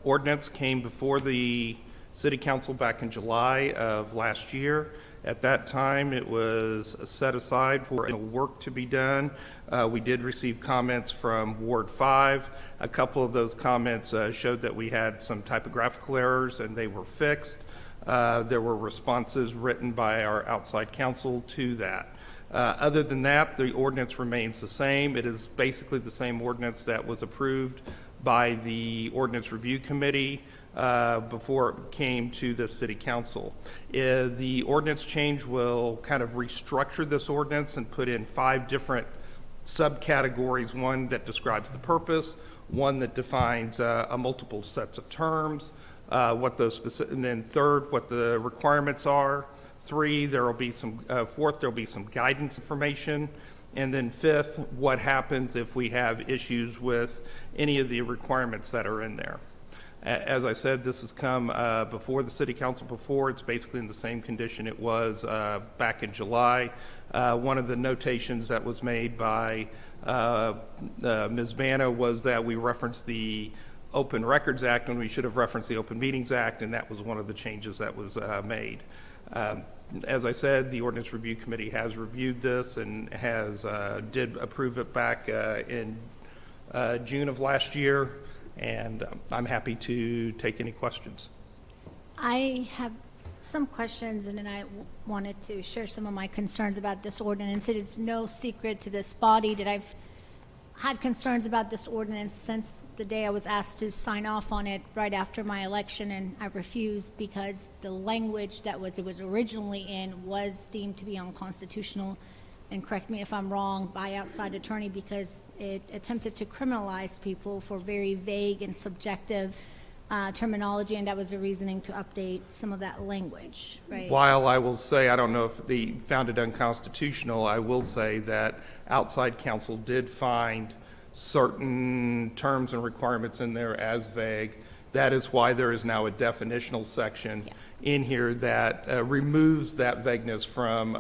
ordinance came before the City Council back in July of last year. At that time, it was set aside for work to be done. We did receive comments from Ward 5. A couple of those comments showed that we had some typographical errors, and they were fixed. There were responses written by our outside counsel to that. Other than that, the ordinance remains the same. It is basically the same ordinance that was approved by the Ordinance Review Committee before it came to the City Council. The ordinance change will kind of restructure this ordinance and put in 5 different subcategories, one that describes the purpose, one that defines a multiple sets of terms, and then third, what the requirements are. 3, there will be some, 4th, there will be some guidance information. And then 5th, what happens if we have issues with any of the requirements that are in there. As I said, this has come before the City Council before. It's basically in the same condition it was back in July. One of the notations that was made by Ms. Bana was that we referenced the Open Records Act when we should have referenced the Open Meetings Act, and that was one of the changes that was made. As I said, the Ordinance Review Committee has reviewed this and did approve it back in June of last year, and I'm happy to take any questions. I have some questions, and then I wanted to share some of my concerns about this ordinance. It is no secret to this body that I've had concerns about this ordinance since the day I was asked to sign off on it right after my election, and I refused because the language that it was originally in was deemed to be unconstitutional, and correct me if I'm wrong, by outside attorney, because it attempted to criminalize people for very vague and subjective terminology, and that was the reasoning to update some of that language, right? While I will say, I don't know if they found it unconstitutional, I will say that outside counsel did find certain terms and requirements in there as vague. That is why there is now a definitional section in here that removes that vagueness from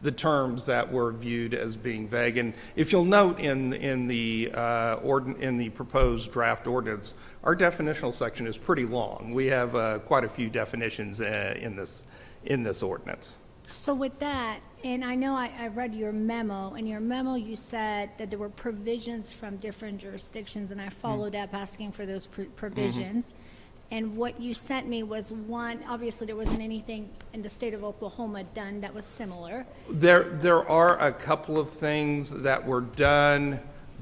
the terms that were viewed as being vague. And if you'll note in the proposed draft ordinance, our definitional section is pretty long. We have quite a few definitions in this ordinance. So with that, and I know I read your memo. In your memo, you said that there were provisions from different jurisdictions, and I followed up asking for those provisions. And what you sent me was one, obviously there wasn't anything in the state of Oklahoma done that was similar. There are a couple of things that were done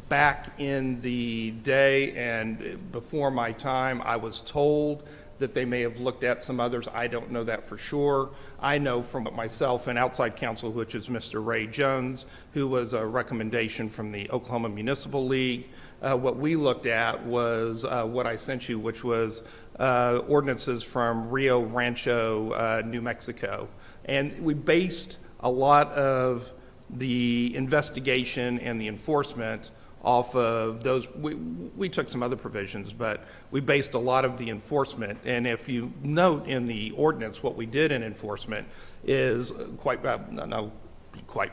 back in the day and before my time. I was told that they may have looked at some others. I don't know that for sure. I know from myself and outside counsel, which is Mr. Ray Jones, who was a recommendation from the Oklahoma Municipal League. What we looked at was what I sent you, which was ordinances from Rio Rancho, New Mexico. And we based a lot of the investigation and the enforcement off of those. We took some other provisions, but we based a lot of the enforcement. And if you note in the ordinance, what we did in enforcement is quite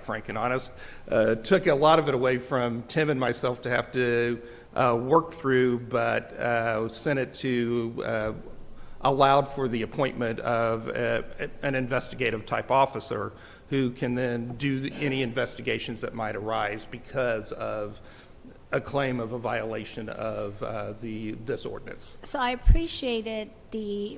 frank and honest, took a lot of it away from Tim and myself to have to work through, but sent it to, allowed for the appointment of an investigative type officer who can then do any investigations that might arise because of a claim of a violation of this ordinance. So I appreciated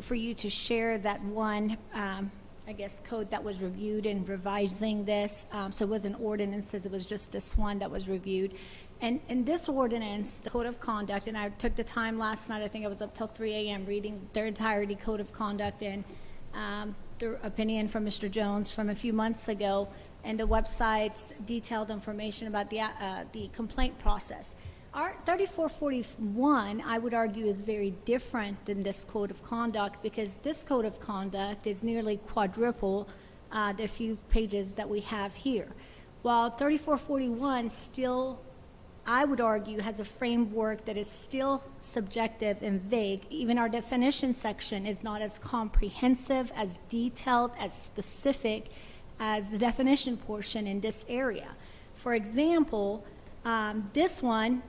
for you to share that one, I guess, code that was reviewed and revising this. So it wasn't ordinances, it was just this one that was reviewed. And in this ordinance, the Code of Conduct, and I took the time last night, I think I was up till 3 a.m. reading their entirety Code of Conduct and the opinion from Mr. Jones from a few months ago, and the website's detailed information about the complaint process. Our 3441, I would argue, is very different than this Code of Conduct, because this Code of Conduct is nearly quadruple the few pages that we have here. While 3441 still, I would argue, has a framework that is still subjective and vague. Even our definition section is not as comprehensive, as detailed, as specific as the definition portion in this area. For example, this one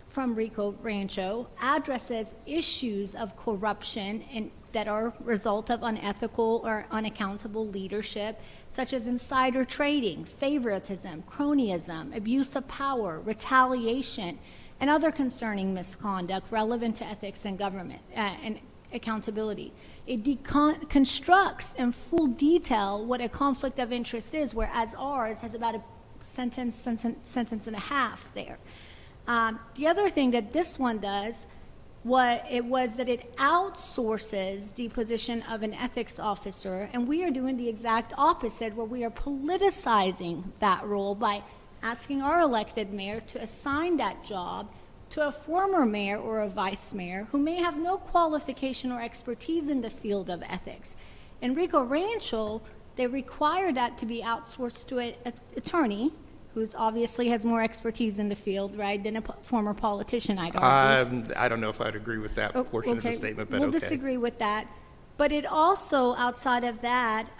from Rico Rancho addresses issues of corruption and that are result of unethical or unaccountable leadership, such as insider trading, favoritism, cronyism, abuse of power, retaliation, and other concerning misconduct relevant to ethics and government and accountability. It deconstructs in full detail what a conflict of interest is, whereas ours has about a sentence and a half there. The other thing that this one does, was that it outsources the position of an ethics officer, and we are doing the exact opposite, where we are politicizing that role by asking our elected mayor to assign that job to a former mayor or a vice mayor who may have no qualification or expertise in the field of ethics. In Rico Rancho, they require that to be outsourced to an attorney who's obviously has more expertise in the field, right, than a former politician, I'd argue. I don't know if I'd agree with that portion of the statement, but we'll okay. disagree with that. But it also, outside of that,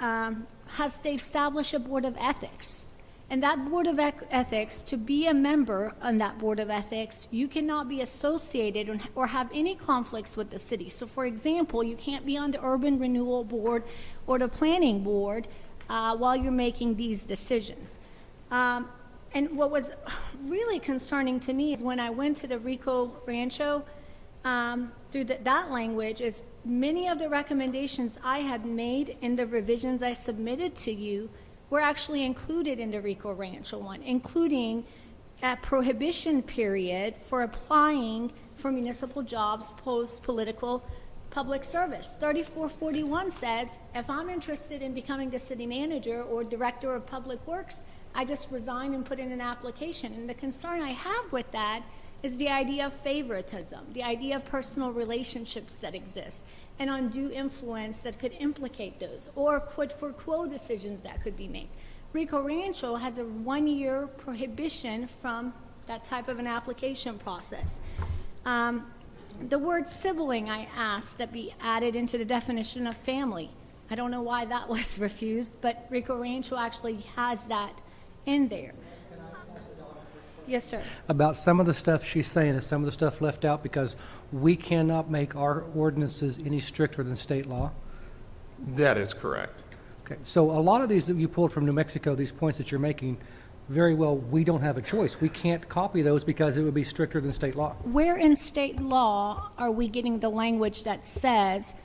they've established a board of ethics. And that Board of Ethics, to be a member on that Board of Ethics, you cannot be associated or have any conflicts with the city. So for example, you can't be on the Urban Renewal Board or the Planning Board while you're making these decisions. And what was really concerning to me is when I went to the Rico Rancho, through that language, is many of the recommendations I had made in the revisions I submitted to you were actually included in the Rico Rancho one, including a prohibition period for applying for municipal jobs post-political public service. 3441 says, if I'm interested in becoming the city manager or director of public works, I just resign and put in an application. And the concern I have with that is the idea of favoritism, the idea of personal relationships that exist, and undue influence that could implicate those, or quid pro quo decisions that could be made. Rico Rancho has a 1-year prohibition from that type of an application process. The word sibling, I asked that be added into the definition of family. I don't know why that was refused, but Rico Rancho actually has that in there. Yes, sir. About some of the stuff she's saying is some of the stuff left out because we cannot make our ordinances any stricter than state law. That is correct. Okay, so a lot of these that you pulled from New Mexico, these points that you're making, very well, we don't have a choice. We can't copy those because it would be stricter than state law. Where in state law are we getting the language that says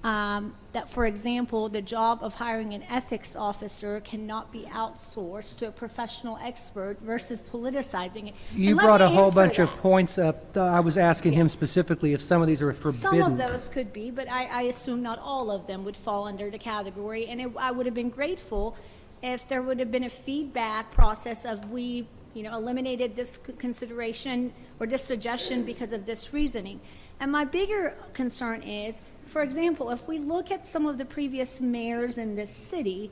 that, for example, the job of hiring an ethics officer cannot be outsourced to a professional expert versus politicizing it? You And let brought me a whole answer bunch of that. points up. I was asking him specifically if some of these are forbidden. Some of those could be, but I assume not all of them would fall under the category. And I would have been grateful if there would have been a feedback process of we, eliminated this consideration or this suggestion because of this reasoning. And my bigger concern is, for example, if we look at some of the previous mayors in this city,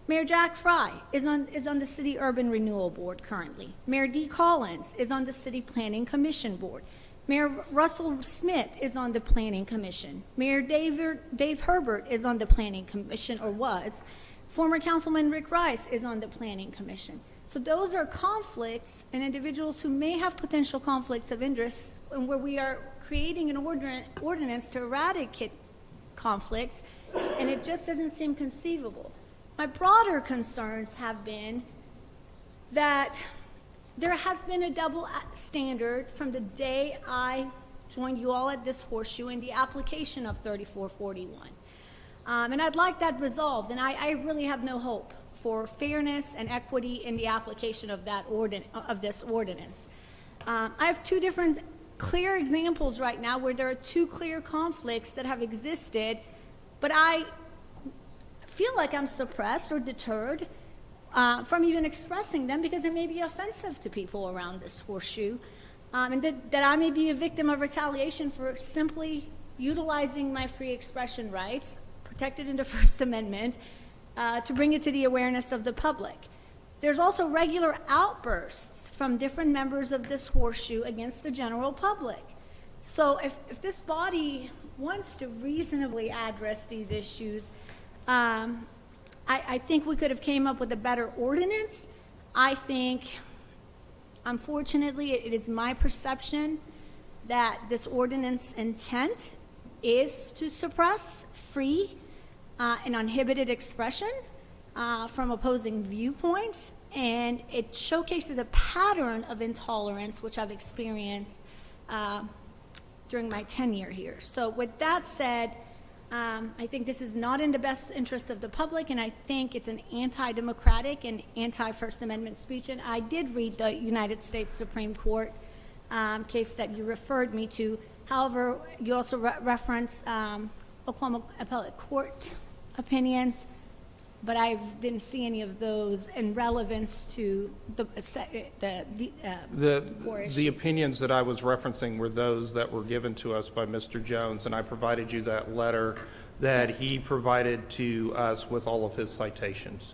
Mayor Jack Fry is on the City Urban Renewal Board currently. Mayor Dee Collins is on the City Planning Commission Board. Mayor Russell Smith is on the Planning Commission. Mayor Dave Herbert is on the Planning Commission, or was. Former Councilman Rick Rice is on the Planning Commission. So those are conflicts and individuals who may have potential conflicts of interest, and where we are creating an ordinance to eradicate conflicts, and it just doesn't seem conceivable. My broader concerns have been that there has been a double standard from the day I joined you all at this horseshoe in the application of 3441. And I'd like that resolved, and I really have no hope for fairness and equity in the application of this ordinance. I have two different clear examples right now where there are two clear conflicts that have existed, but I feel like I'm suppressed or deterred from even expressing them because it may be offensive to people around this horseshoe, and that I may be a victim of retaliation for simply utilizing my free expression rights, protected in the First Amendment, to bring it to the awareness of the public. There's also regular outbursts from different members of this horseshoe against the general public. So if this body wants to reasonably address these issues, I think we could have came up with a better ordinance. I think, unfortunately, it is my perception that this ordinance intent is to suppress free and uninhibited expression from opposing viewpoints, and it showcases a pattern of intolerance which I've experienced during my tenure here. So with that said, I think this is not in the best interest of the public, and I think it's an anti-democratic and anti-First Amendment speech. And I did read the United States Supreme Court case that you referred me to. However, you also reference Oklahoma Appellate Court opinions, but I didn't see any of those in relevance to the core issues. The opinions that I was referencing were those that were given to us by Mr. Jones, and I provided you that letter that he provided to us with all of his citations.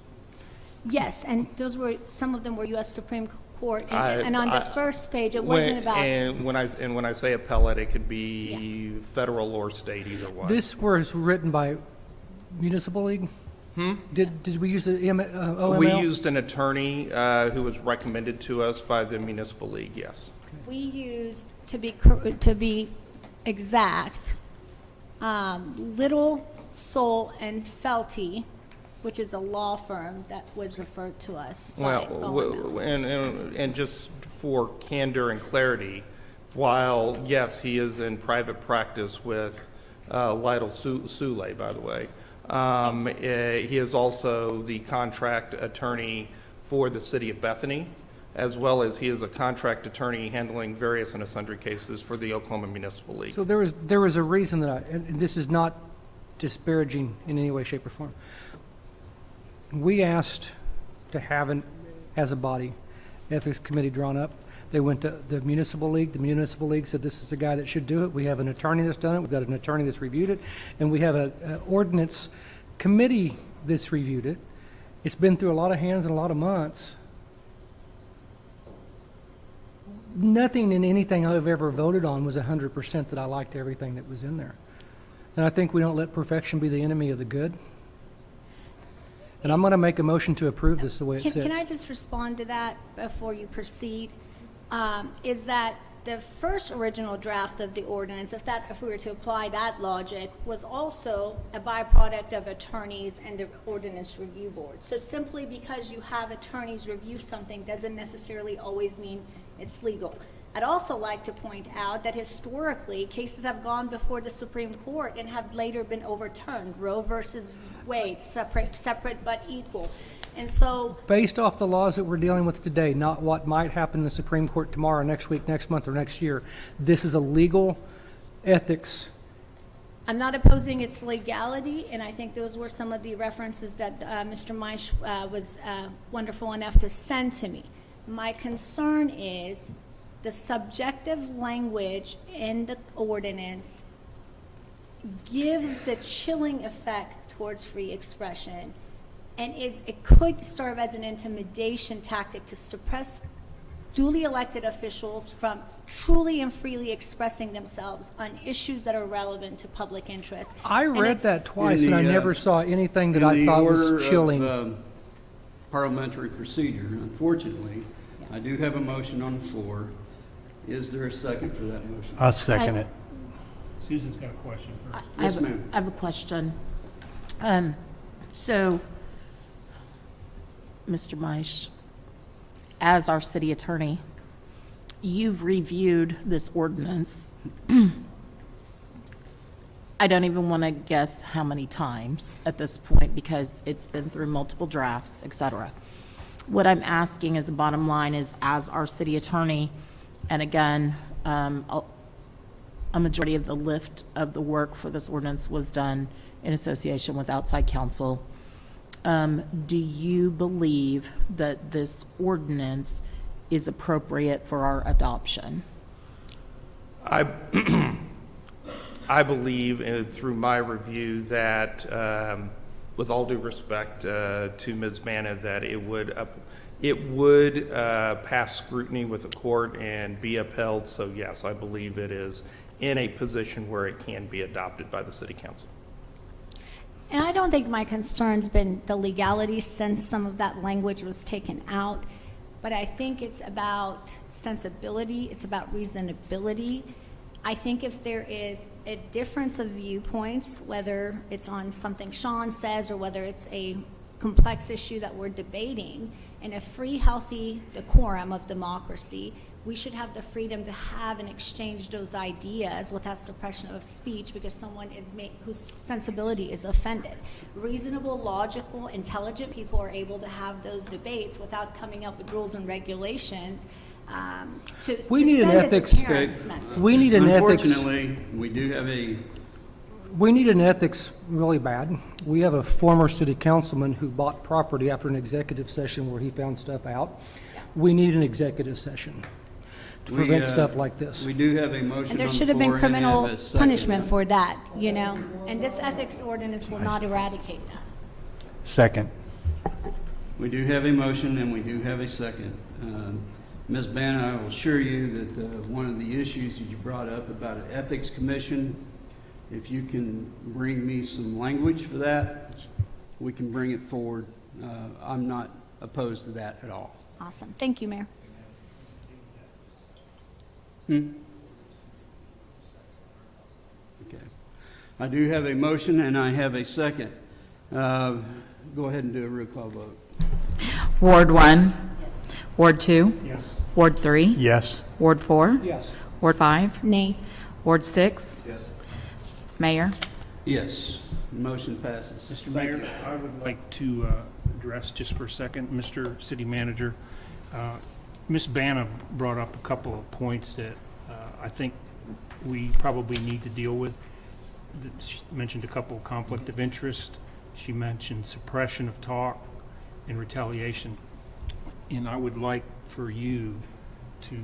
Yes, and those were, some of them were U.S. Supreme Court, and on the first page, it wasn't about. And when I say appellate, it could be federal or state, either one. This was written by Municipal League? Did we use the OML? We used an attorney who was recommended to us by the Municipal League, yes. We used, to be exact, Little, Soul, and Felty, which is a law firm that was referred to us by OML. And just for candor and clarity, while, yes, he is in private practice with Lytle Sule, by the way, he is also the contract attorney for the city of Bethany, as well as he is a contract attorney handling various and sundry cases for the Oklahoma Municipal League. So there was a reason that and this is not disparaging in any way, shape, or form. We asked to have as a body, ethics committee drawn up. They went to the Municipal League. The Municipal League said this is the guy that should do it. We have an attorney that's done it. We've got an attorney that's reviewed it. And we have an ordinance committee that's reviewed it. It's been through a lot of hands and a lot of months. Nothing in anything I've ever voted on was 100% that I liked everything that was in there. And I think we don't let perfection be the enemy of the good. And I'm going to make a motion to approve this the way it sits. Can I just respond to that before you proceed? Is that the first original draft of the ordinance, if we were to apply that logic, was also a byproduct of attorneys and the ordinance review board. So simply because you have attorneys review something doesn't necessarily always mean it's legal. I'd also like to point out that historically, cases have gone before the Supreme Court and have later been overturned. Roe versus Wade, separate but equal. And so, based off the laws that we're dealing with today, not what might happen in the Supreme Court tomorrow, next week, next month, or next year, this is a legal ethics. I'm not opposing its legality, and I think those were some of the references that Mr. Meisch was wonderful enough to send to me. My concern is the subjective language in the ordinance gives the chilling effect towards free expression, and it could serve as an intimidation tactic to suppress duly elected officials from truly and freely expressing themselves on issues that are relevant to public interest. I read that twice, and I never saw anything that I thought was chilling. In the order of parliamentary procedure, unfortunately, I do have a motion on the floor. Is there a second for that motion? I'll second it. Susan's got a question first. Yes, ma'am. I have a question. So, Mr. Meisch, as our city attorney, you've reviewed this ordinance. I don't even want to guess how many times at this point because it's been through multiple drafts, et cetera. What I'm asking as the bottom line is, as our city attorney, and again, a majority of the lift of the work for this ordinance was done in association with outside counsel. Do you believe that this ordinance is appropriate for our adoption? I believe, through my review, that with all due respect to Ms. Manna, that it would pass scrutiny with the court and be upheld. So yes, I believe it is in a position where it can be adopted by the city council. And I don't think my concern's been the legality since some of that language was taken out, but I think it's about sensibility, it's about reasonability. I think if there is a difference of viewpoints, whether it's on something Sean says or whether it's a complex issue that we're debating, in a free, healthy decorum of democracy, we should have the freedom to have and exchange those ideas without suppression of speech because someone whose sensibility is offended. Reasonable, logical, intelligent people are able to have those debates without coming up with rules and regulations to send a deterrence message. We need an ethics. Unfortunately, we do have We need an ethics really bad. We have a former city councilman who bought property after an executive session where he found stuff out. We need an executive session to prevent stuff like this. We do have a motion And there on the should have been floor, and we have criminal a second. punishment for that, you know? And this ethics ordinance will not eradicate that. Second. We do have a motion and we do have a second. Ms. Banna, I will assure you that one of the issues that you brought up about an ethics commission, if you can bring me some language for that, we can bring it forward. I'm not opposed to that at all. Awesome. Thank you, Mayor. Okay. I do have a motion and I have a second. Go ahead and do a roll call vote. Ward 1? Ward 2? Yes. Ward 3? Yes. Ward 4? Yes. Ward 5? Nay. Ward 6? Yes. Mayor? Yes, motion passes. Mr. Thank Mayor, you. I would like to address just for a second, Mr. City Manager. Ms. Banna brought up a couple of points that I think we probably need to deal with. She mentioned a couple of conflict of interest. She mentioned suppression of talk and retaliation. And I would like for you to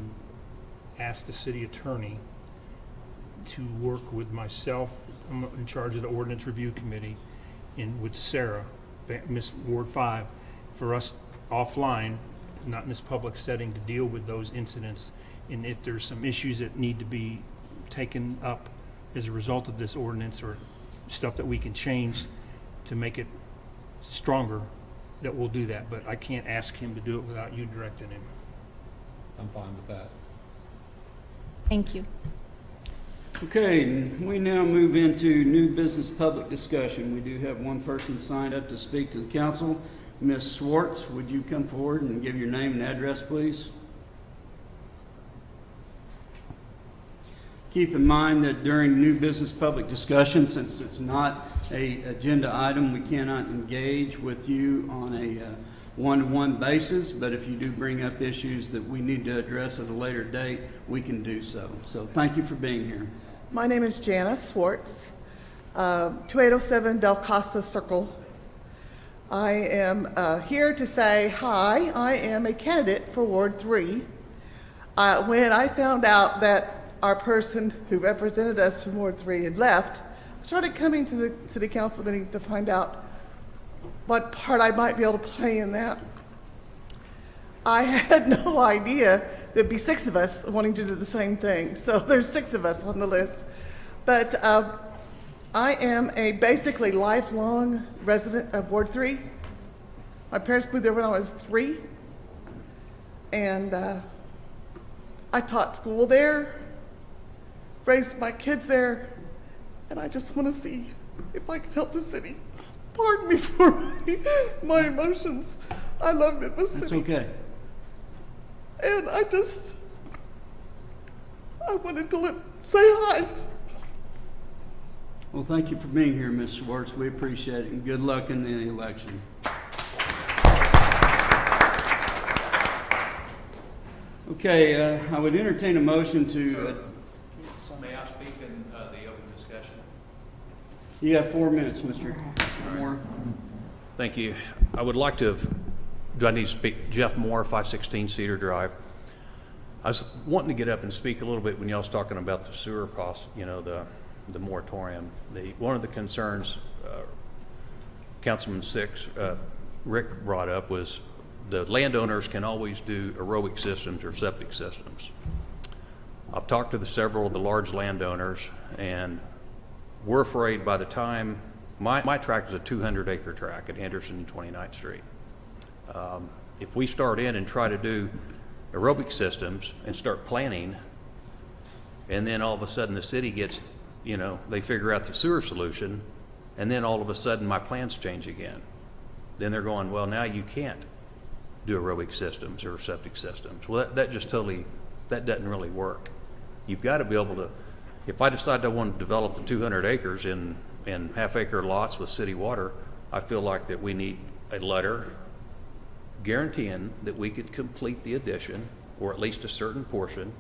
ask the city attorney to work with myself, I'm in charge of the Ordinance Review Committee, and with Sarah, Miss Ward 5, for us offline, not in this public setting, to deal with those incidents. And if there's some issues that need to be taken up as a result of this ordinance, or stuff that we can change to make it stronger, that we'll do that. But I can't ask him to do it without you directing him. I'm fine with that. Thank you. Okay, we now move into new business public discussion. We do have one person signed up to speak to the council. Ms. Swartz, would you come forward and give your name and address, please? Keep in mind that during new business public discussion, since it's not an agenda item, we cannot engage with you on a one-to-one basis, but if you do bring up issues that we need to address at a later date, we can do so. So thank you for being here. My name is Janice Swartz, 2807 Del Costa Circle. I am here to say hi. I am a candidate for Ward 3. When I found out that our person who represented us from Ward 3 had left, I started coming to the city council meeting to find out what part I might be able to play in that. I had no idea there'd be 6 of us wanting to do the same thing. So there's 6 of us on the list. But I am a basically lifelong resident of Ward 3. My parents moved there when I was 3. And I taught school there, raised my kids there, and I just want to see if I can help the city. Pardon me for my emotions. I love Midwest City. That's okay. And I wanted to say hi. Well, thank you for being here, Ms. Schwartz. We appreciate it, and good luck in the election. Okay, I would entertain a motion to... May I speak in the open discussion? You have 4 minutes, Mr. Moore. Thank you. I would like to, do I need to speak? Jeff Moore, 516 Cedar Drive. I was wanting to get up and speak a little bit when y'all was talking about the sewer costs, you know, the moratorium. One of the concerns Councilman Rick brought up was the landowners can always do aerobic systems or septic systems. I've talked to several of the large landowners, and we're afraid by the time, my tract is a 200-acre tract at Anderson and 29th Street. If we start in and try to do aerobic systems and start planning, and then all of a sudden the city gets, you know, they figure out the sewer solution, and then all of a sudden my plans change again. Then they're going, well, now you can't do aerobic systems or septic systems. Well, that just totally, that doesn't really work. You've got to be able to, if I decide I want to develop the 200 acres in half-acre lots with city water, I feel like that we need a letter guaranteeing that we could complete the addition, or at least a certain portion.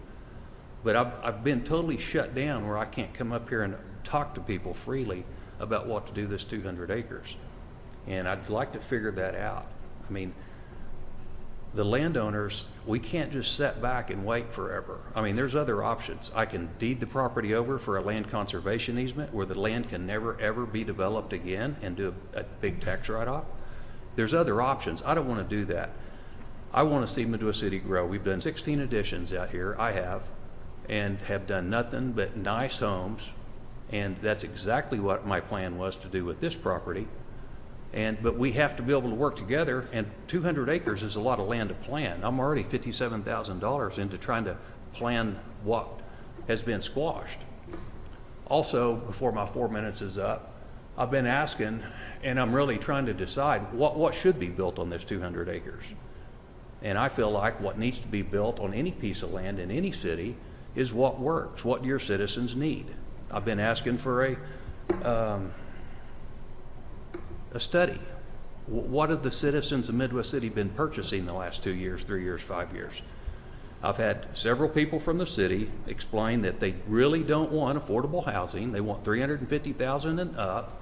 But I've been totally shut down where I can't come up here and talk to people freely about what to do this 200 acres. And I'd like to figure that out. I mean, the landowners, we can't just sit back and wait forever. I mean, there's other options. I can deed the property over for a land conservation easement where the land can never, ever be developed again and do a big tax write-off. There's other options. I don't want to do that. I want to see Midwest City grow. We've done 16 additions out here, I have, and have done nothing but nice homes. And that's exactly what my plan was to do with this property. But we have to be able to work together, and 200 acres is a lot of land to plan. I'm already $57,000 into trying to plan what has been squashed. Also, before my 4 minutes is up, I've been asking, and I'm really trying to decide what should be built on this 200 acres. And I feel like what needs to be built on any piece of land in any city is what works, what your citizens need. I've been asking for a study. What have the citizens of Midwest City been purchasing the last 2 years, 3 years, 5 years? I've had several people from the city explain that they really don't want affordable housing. They want $350,000 and up.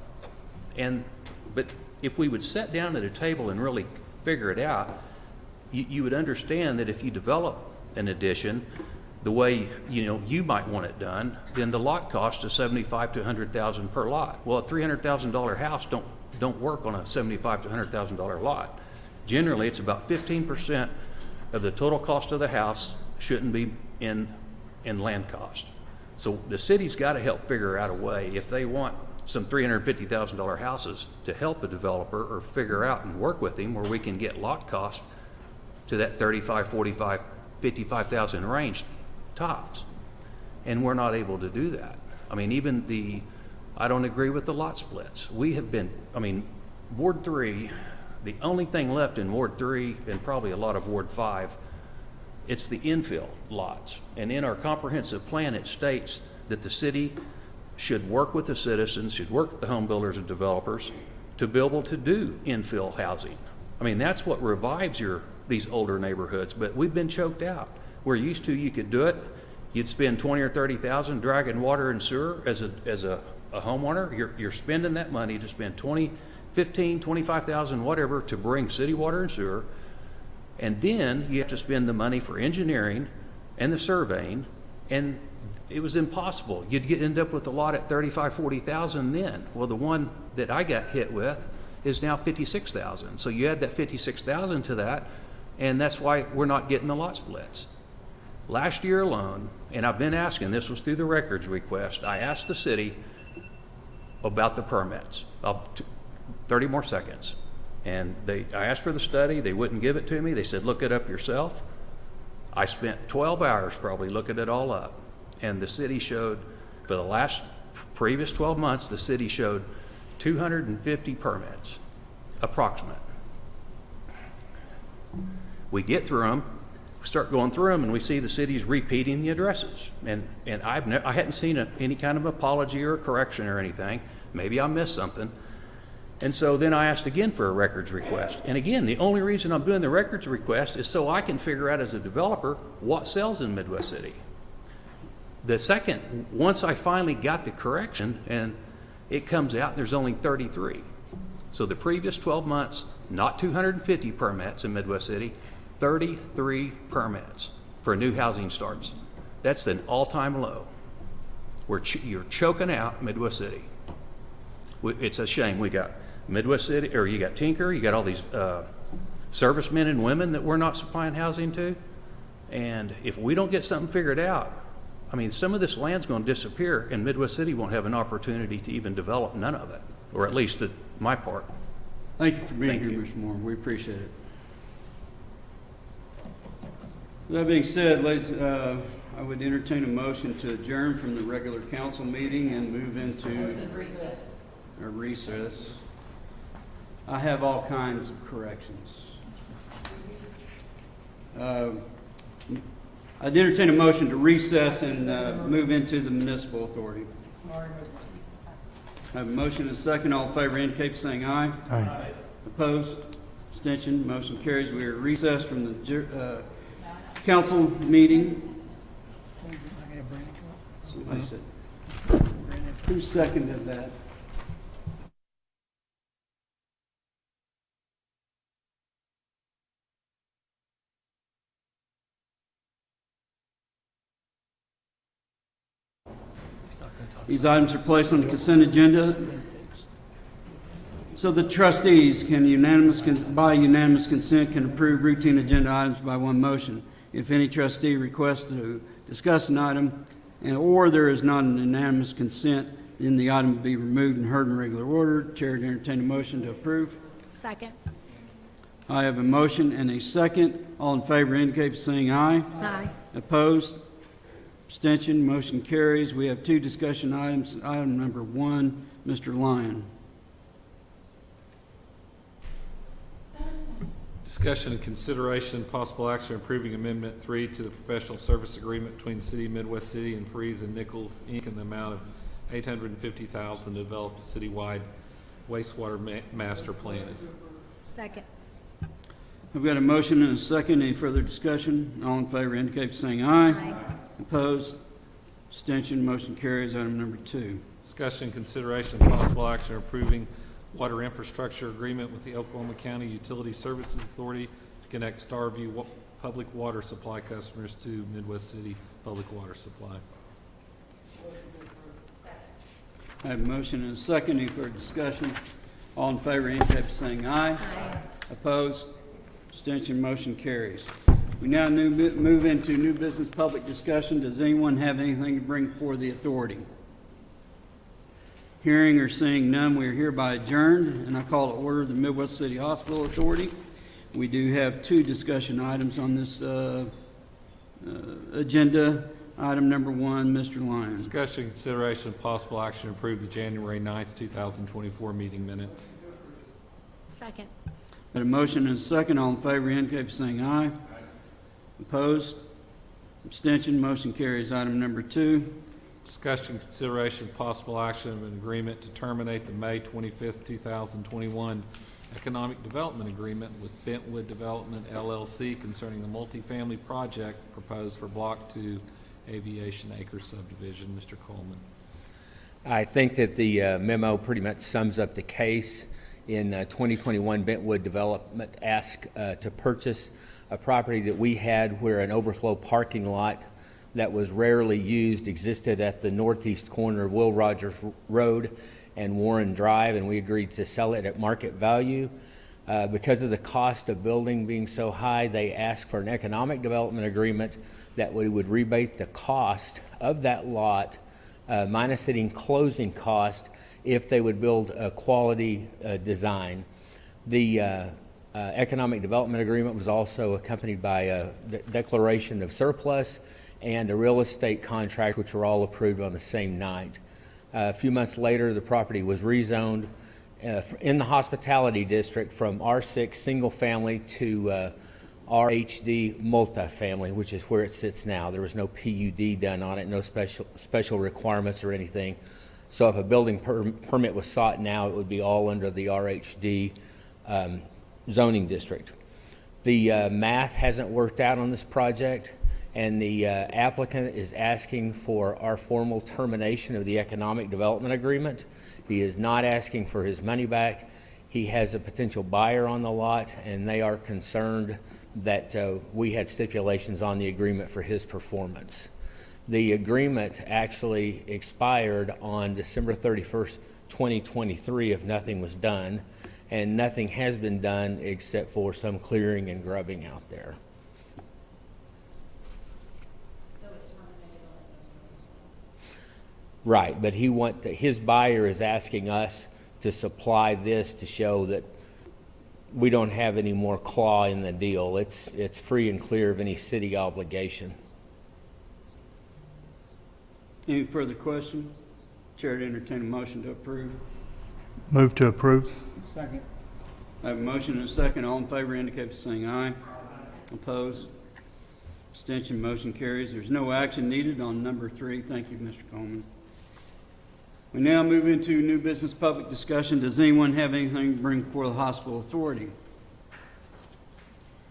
But if we would sit down at a table and really figure it out, you would understand that if you develop an addition the way you might want it done, then the lot cost is $75,000 to $100,000 per lot. Well, a $300,000 house don't work on a $75,000 to $100,000 lot. Generally, it's about 15% of the total cost of the house shouldn't be in land cost. So the city's got to help figure out a way, if they want some $350,000 houses, to help a developer or figure out and work with him where we can get lot cost to that 35, 45, 55,000 range tops. And we're not able to do that. I mean, I don't agree with the lot splits. Ward 3, the only thing left in Ward 3 and probably a lot of Ward 5, it's the infill lots. And in our comprehensive plan, it states that the city should work with the citizens, should work with the home builders and developers to be able to do infill housing. I mean, that's what revives these older neighborhoods, but we've been choked out. We're used to, you could do it. You'd spend $20,000 or $30,000 dragging water and sewer as a homeowner. You're spending that money to spend $20,000, $15,000, $25,000, whatever, to bring city water and sewer. And then you have to spend the money for engineering and the surveying, and it was impossible. You'd end up with a lot at $35,000, $40,000 then. Well, the one that I got hit with is now $56,000. So you add that $56,000 to that, and that's why we're not getting the lot splits. Last year alone, and I've been asking, this was through the records request, I asked the city about the permits. 30 more seconds. And I asked for the study, they wouldn't give it to me. They said, look it up yourself. I spent 12 hours probably looking it all up. And the city showed, for the previous 12 months, the city showed 250 permits, approximate. We get through them, we start going through them, and we see the city's repeating the addresses. And I hadn't seen any kind of apology or correction or anything. Maybe I missed something. And so then I asked again for a records request. And again, the only reason I'm doing the records request is so I can figure out as a developer what sells in Midwest City. Once I finally got the correction, and it comes out there's only 33. So the previous 12 months, not 250 permits in Midwest City, 33 permits for new housing starts. That's an all-time low. You're choking out Midwest City. It's a shame. We got Midwest City, or you got Tinker, you got all these servicemen and women that we're not supplying housing to. And if we don't get something figured out, I mean, some of this land's going to disappear, and Midwest City won't have an opportunity to even develop none of it, or at least my part. Thank you for being here, Mr. Moore. We appreciate it. That being said, ladies, I would entertain a motion to adjourn from the regular council meeting and move into a recess. I have all kinds of corrections. I'd entertain a motion to recess and move into the municipal authority. I have a motion and a second. All in favor indicate by saying aye. Aye. Opposed? Abstention? Motion carries. We are recessed from the council meeting. Somebody said, who seconded that? These items are placed on the consent agenda. So the trustees by unanimous consent can approve routine agenda items by one motion. If any trustee requests to discuss an item or there is not an unanimous consent, then the item will be removed and heard in regular order. Chair would entertain a motion to approve. Second. I have a motion and a second. All in favor indicate by saying aye. Aye. Opposed? Abstention? Motion carries. We have 2 discussion items. Item number 1, Mr. Lyon. Discussion and consideration and possible action approving Amendment 3 to the professional service agreement between the City of Midwest City and Freeze and Nichols, Inc. in the amount of $850,000 to develop a citywide wastewater master plan. Second. I've got a motion and a second. Any further discussion? All in favor indicate by saying aye. Aye. Opposed? Abstention? Motion carries. Item number 2. Discussion and consideration and possible action approving water infrastructure agreement with the Oklahoma County Utility Services Authority to connect Starview public water supply customers to Midwest City Public Water Supply. I have a motion and a second. Any further discussion? All in favor indicate by saying aye. Aye. Opposed? Abstention? Motion carries. We now move into new business public discussion. Does anyone have anything to bring before the authority? Hearing or seeing none, we are hereby adjourned, and I call to order the Midwest City Hospital Authority. We do have 2 discussion items on this agenda. Item number 1, Mr. Lyon. Discussion, consideration, and possible action to approve the January 9th, 2024 meeting minutes. Second. Got a motion and a second. All in favor indicate by saying aye. Opposed? Abstention? Motion carries. Item number 2. Discussion, consideration, possible action of an agreement to terminate the May 25th, 2021 Economic Development Agreement with Bentwood Development LLC concerning the multifamily project proposed for Block 2 Aviation Acres subdivision. Mr. Coleman. I think that the memo pretty much sums up the case. In 2021, Bentwood Development asked to purchase a property that we had where an overflow parking lot that was rarely used existed at the northeast corner of Will Rogers Road and Warren Drive, and we agreed to sell it at market value. Because of the cost of building being so high, they asked for an economic development agreement that we would rebate the cost of that lot minus any closing cost if they would build a quality design. The economic development agreement was also accompanied by a declaration of surplus and a real estate contract, which were all approved on the same night. A few months later, the property was rezoned in the hospitality district from R6 single family to RHD multifamily, which is where it sits now. There was no PUD done on it, no special requirements or anything. So if a building permit was sought now, it would be all under the RHD zoning district. The math hasn't worked out on this project, and the applicant is asking for our formal termination of the economic development agreement. He is not asking for his money back. He has a potential buyer on the lot, and they are concerned that we had stipulations on the agreement for his performance. The agreement actually expired on December 31st, 2023 if nothing was done, and nothing has been done except for some clearing and grubbing out there. Right, but his buyer is asking us to supply this to show that we don't have any more claw in the deal. It's free and clear of any city obligation. Any further question? Chair to entertain a motion to approve. Move to approve. Second. I have a motion and a second. All in favor indicate by saying aye. Opposed? Abstention? Motion carries. There's no action needed on number 3. Thank you, Mr. Coleman. We now move into new business public discussion. Does anyone have anything to bring before the hospital authority?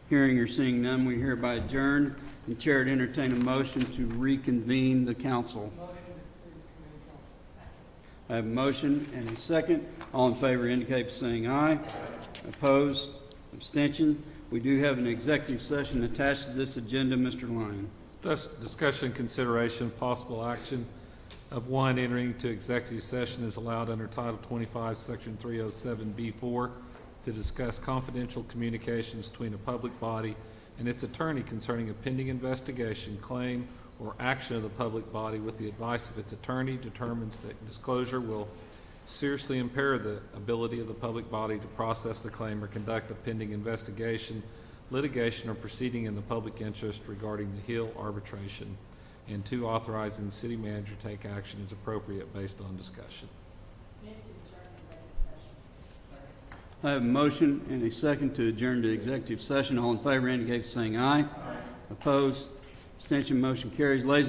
Hearing or seeing none, we hereby adjourn. The chair to entertain a motion to reconvene the council. I have a motion and a second. All in favor indicate by saying aye. Opposed? Abstention? We do have an executive session attached to this agenda. Mr. Lyon. Discussion, consideration, possible action of 1, entering into executive session is allowed under Title 25, Section 307B4 to discuss confidential communications between a public body and its attorney concerning a pending investigation, claim, or action of the public body with the advice of its attorney determines that disclosure will seriously impair the ability of the public body to process the claim or conduct a pending investigation, litigation, or proceeding in the public interest regarding the Hill arbitration, and 2, authorizing the city manager to take action as appropriate based on discussion. I have a motion and a second to adjourn to executive session. All in favor indicate by saying aye. Opposed? Abstention, motion carries. Ladies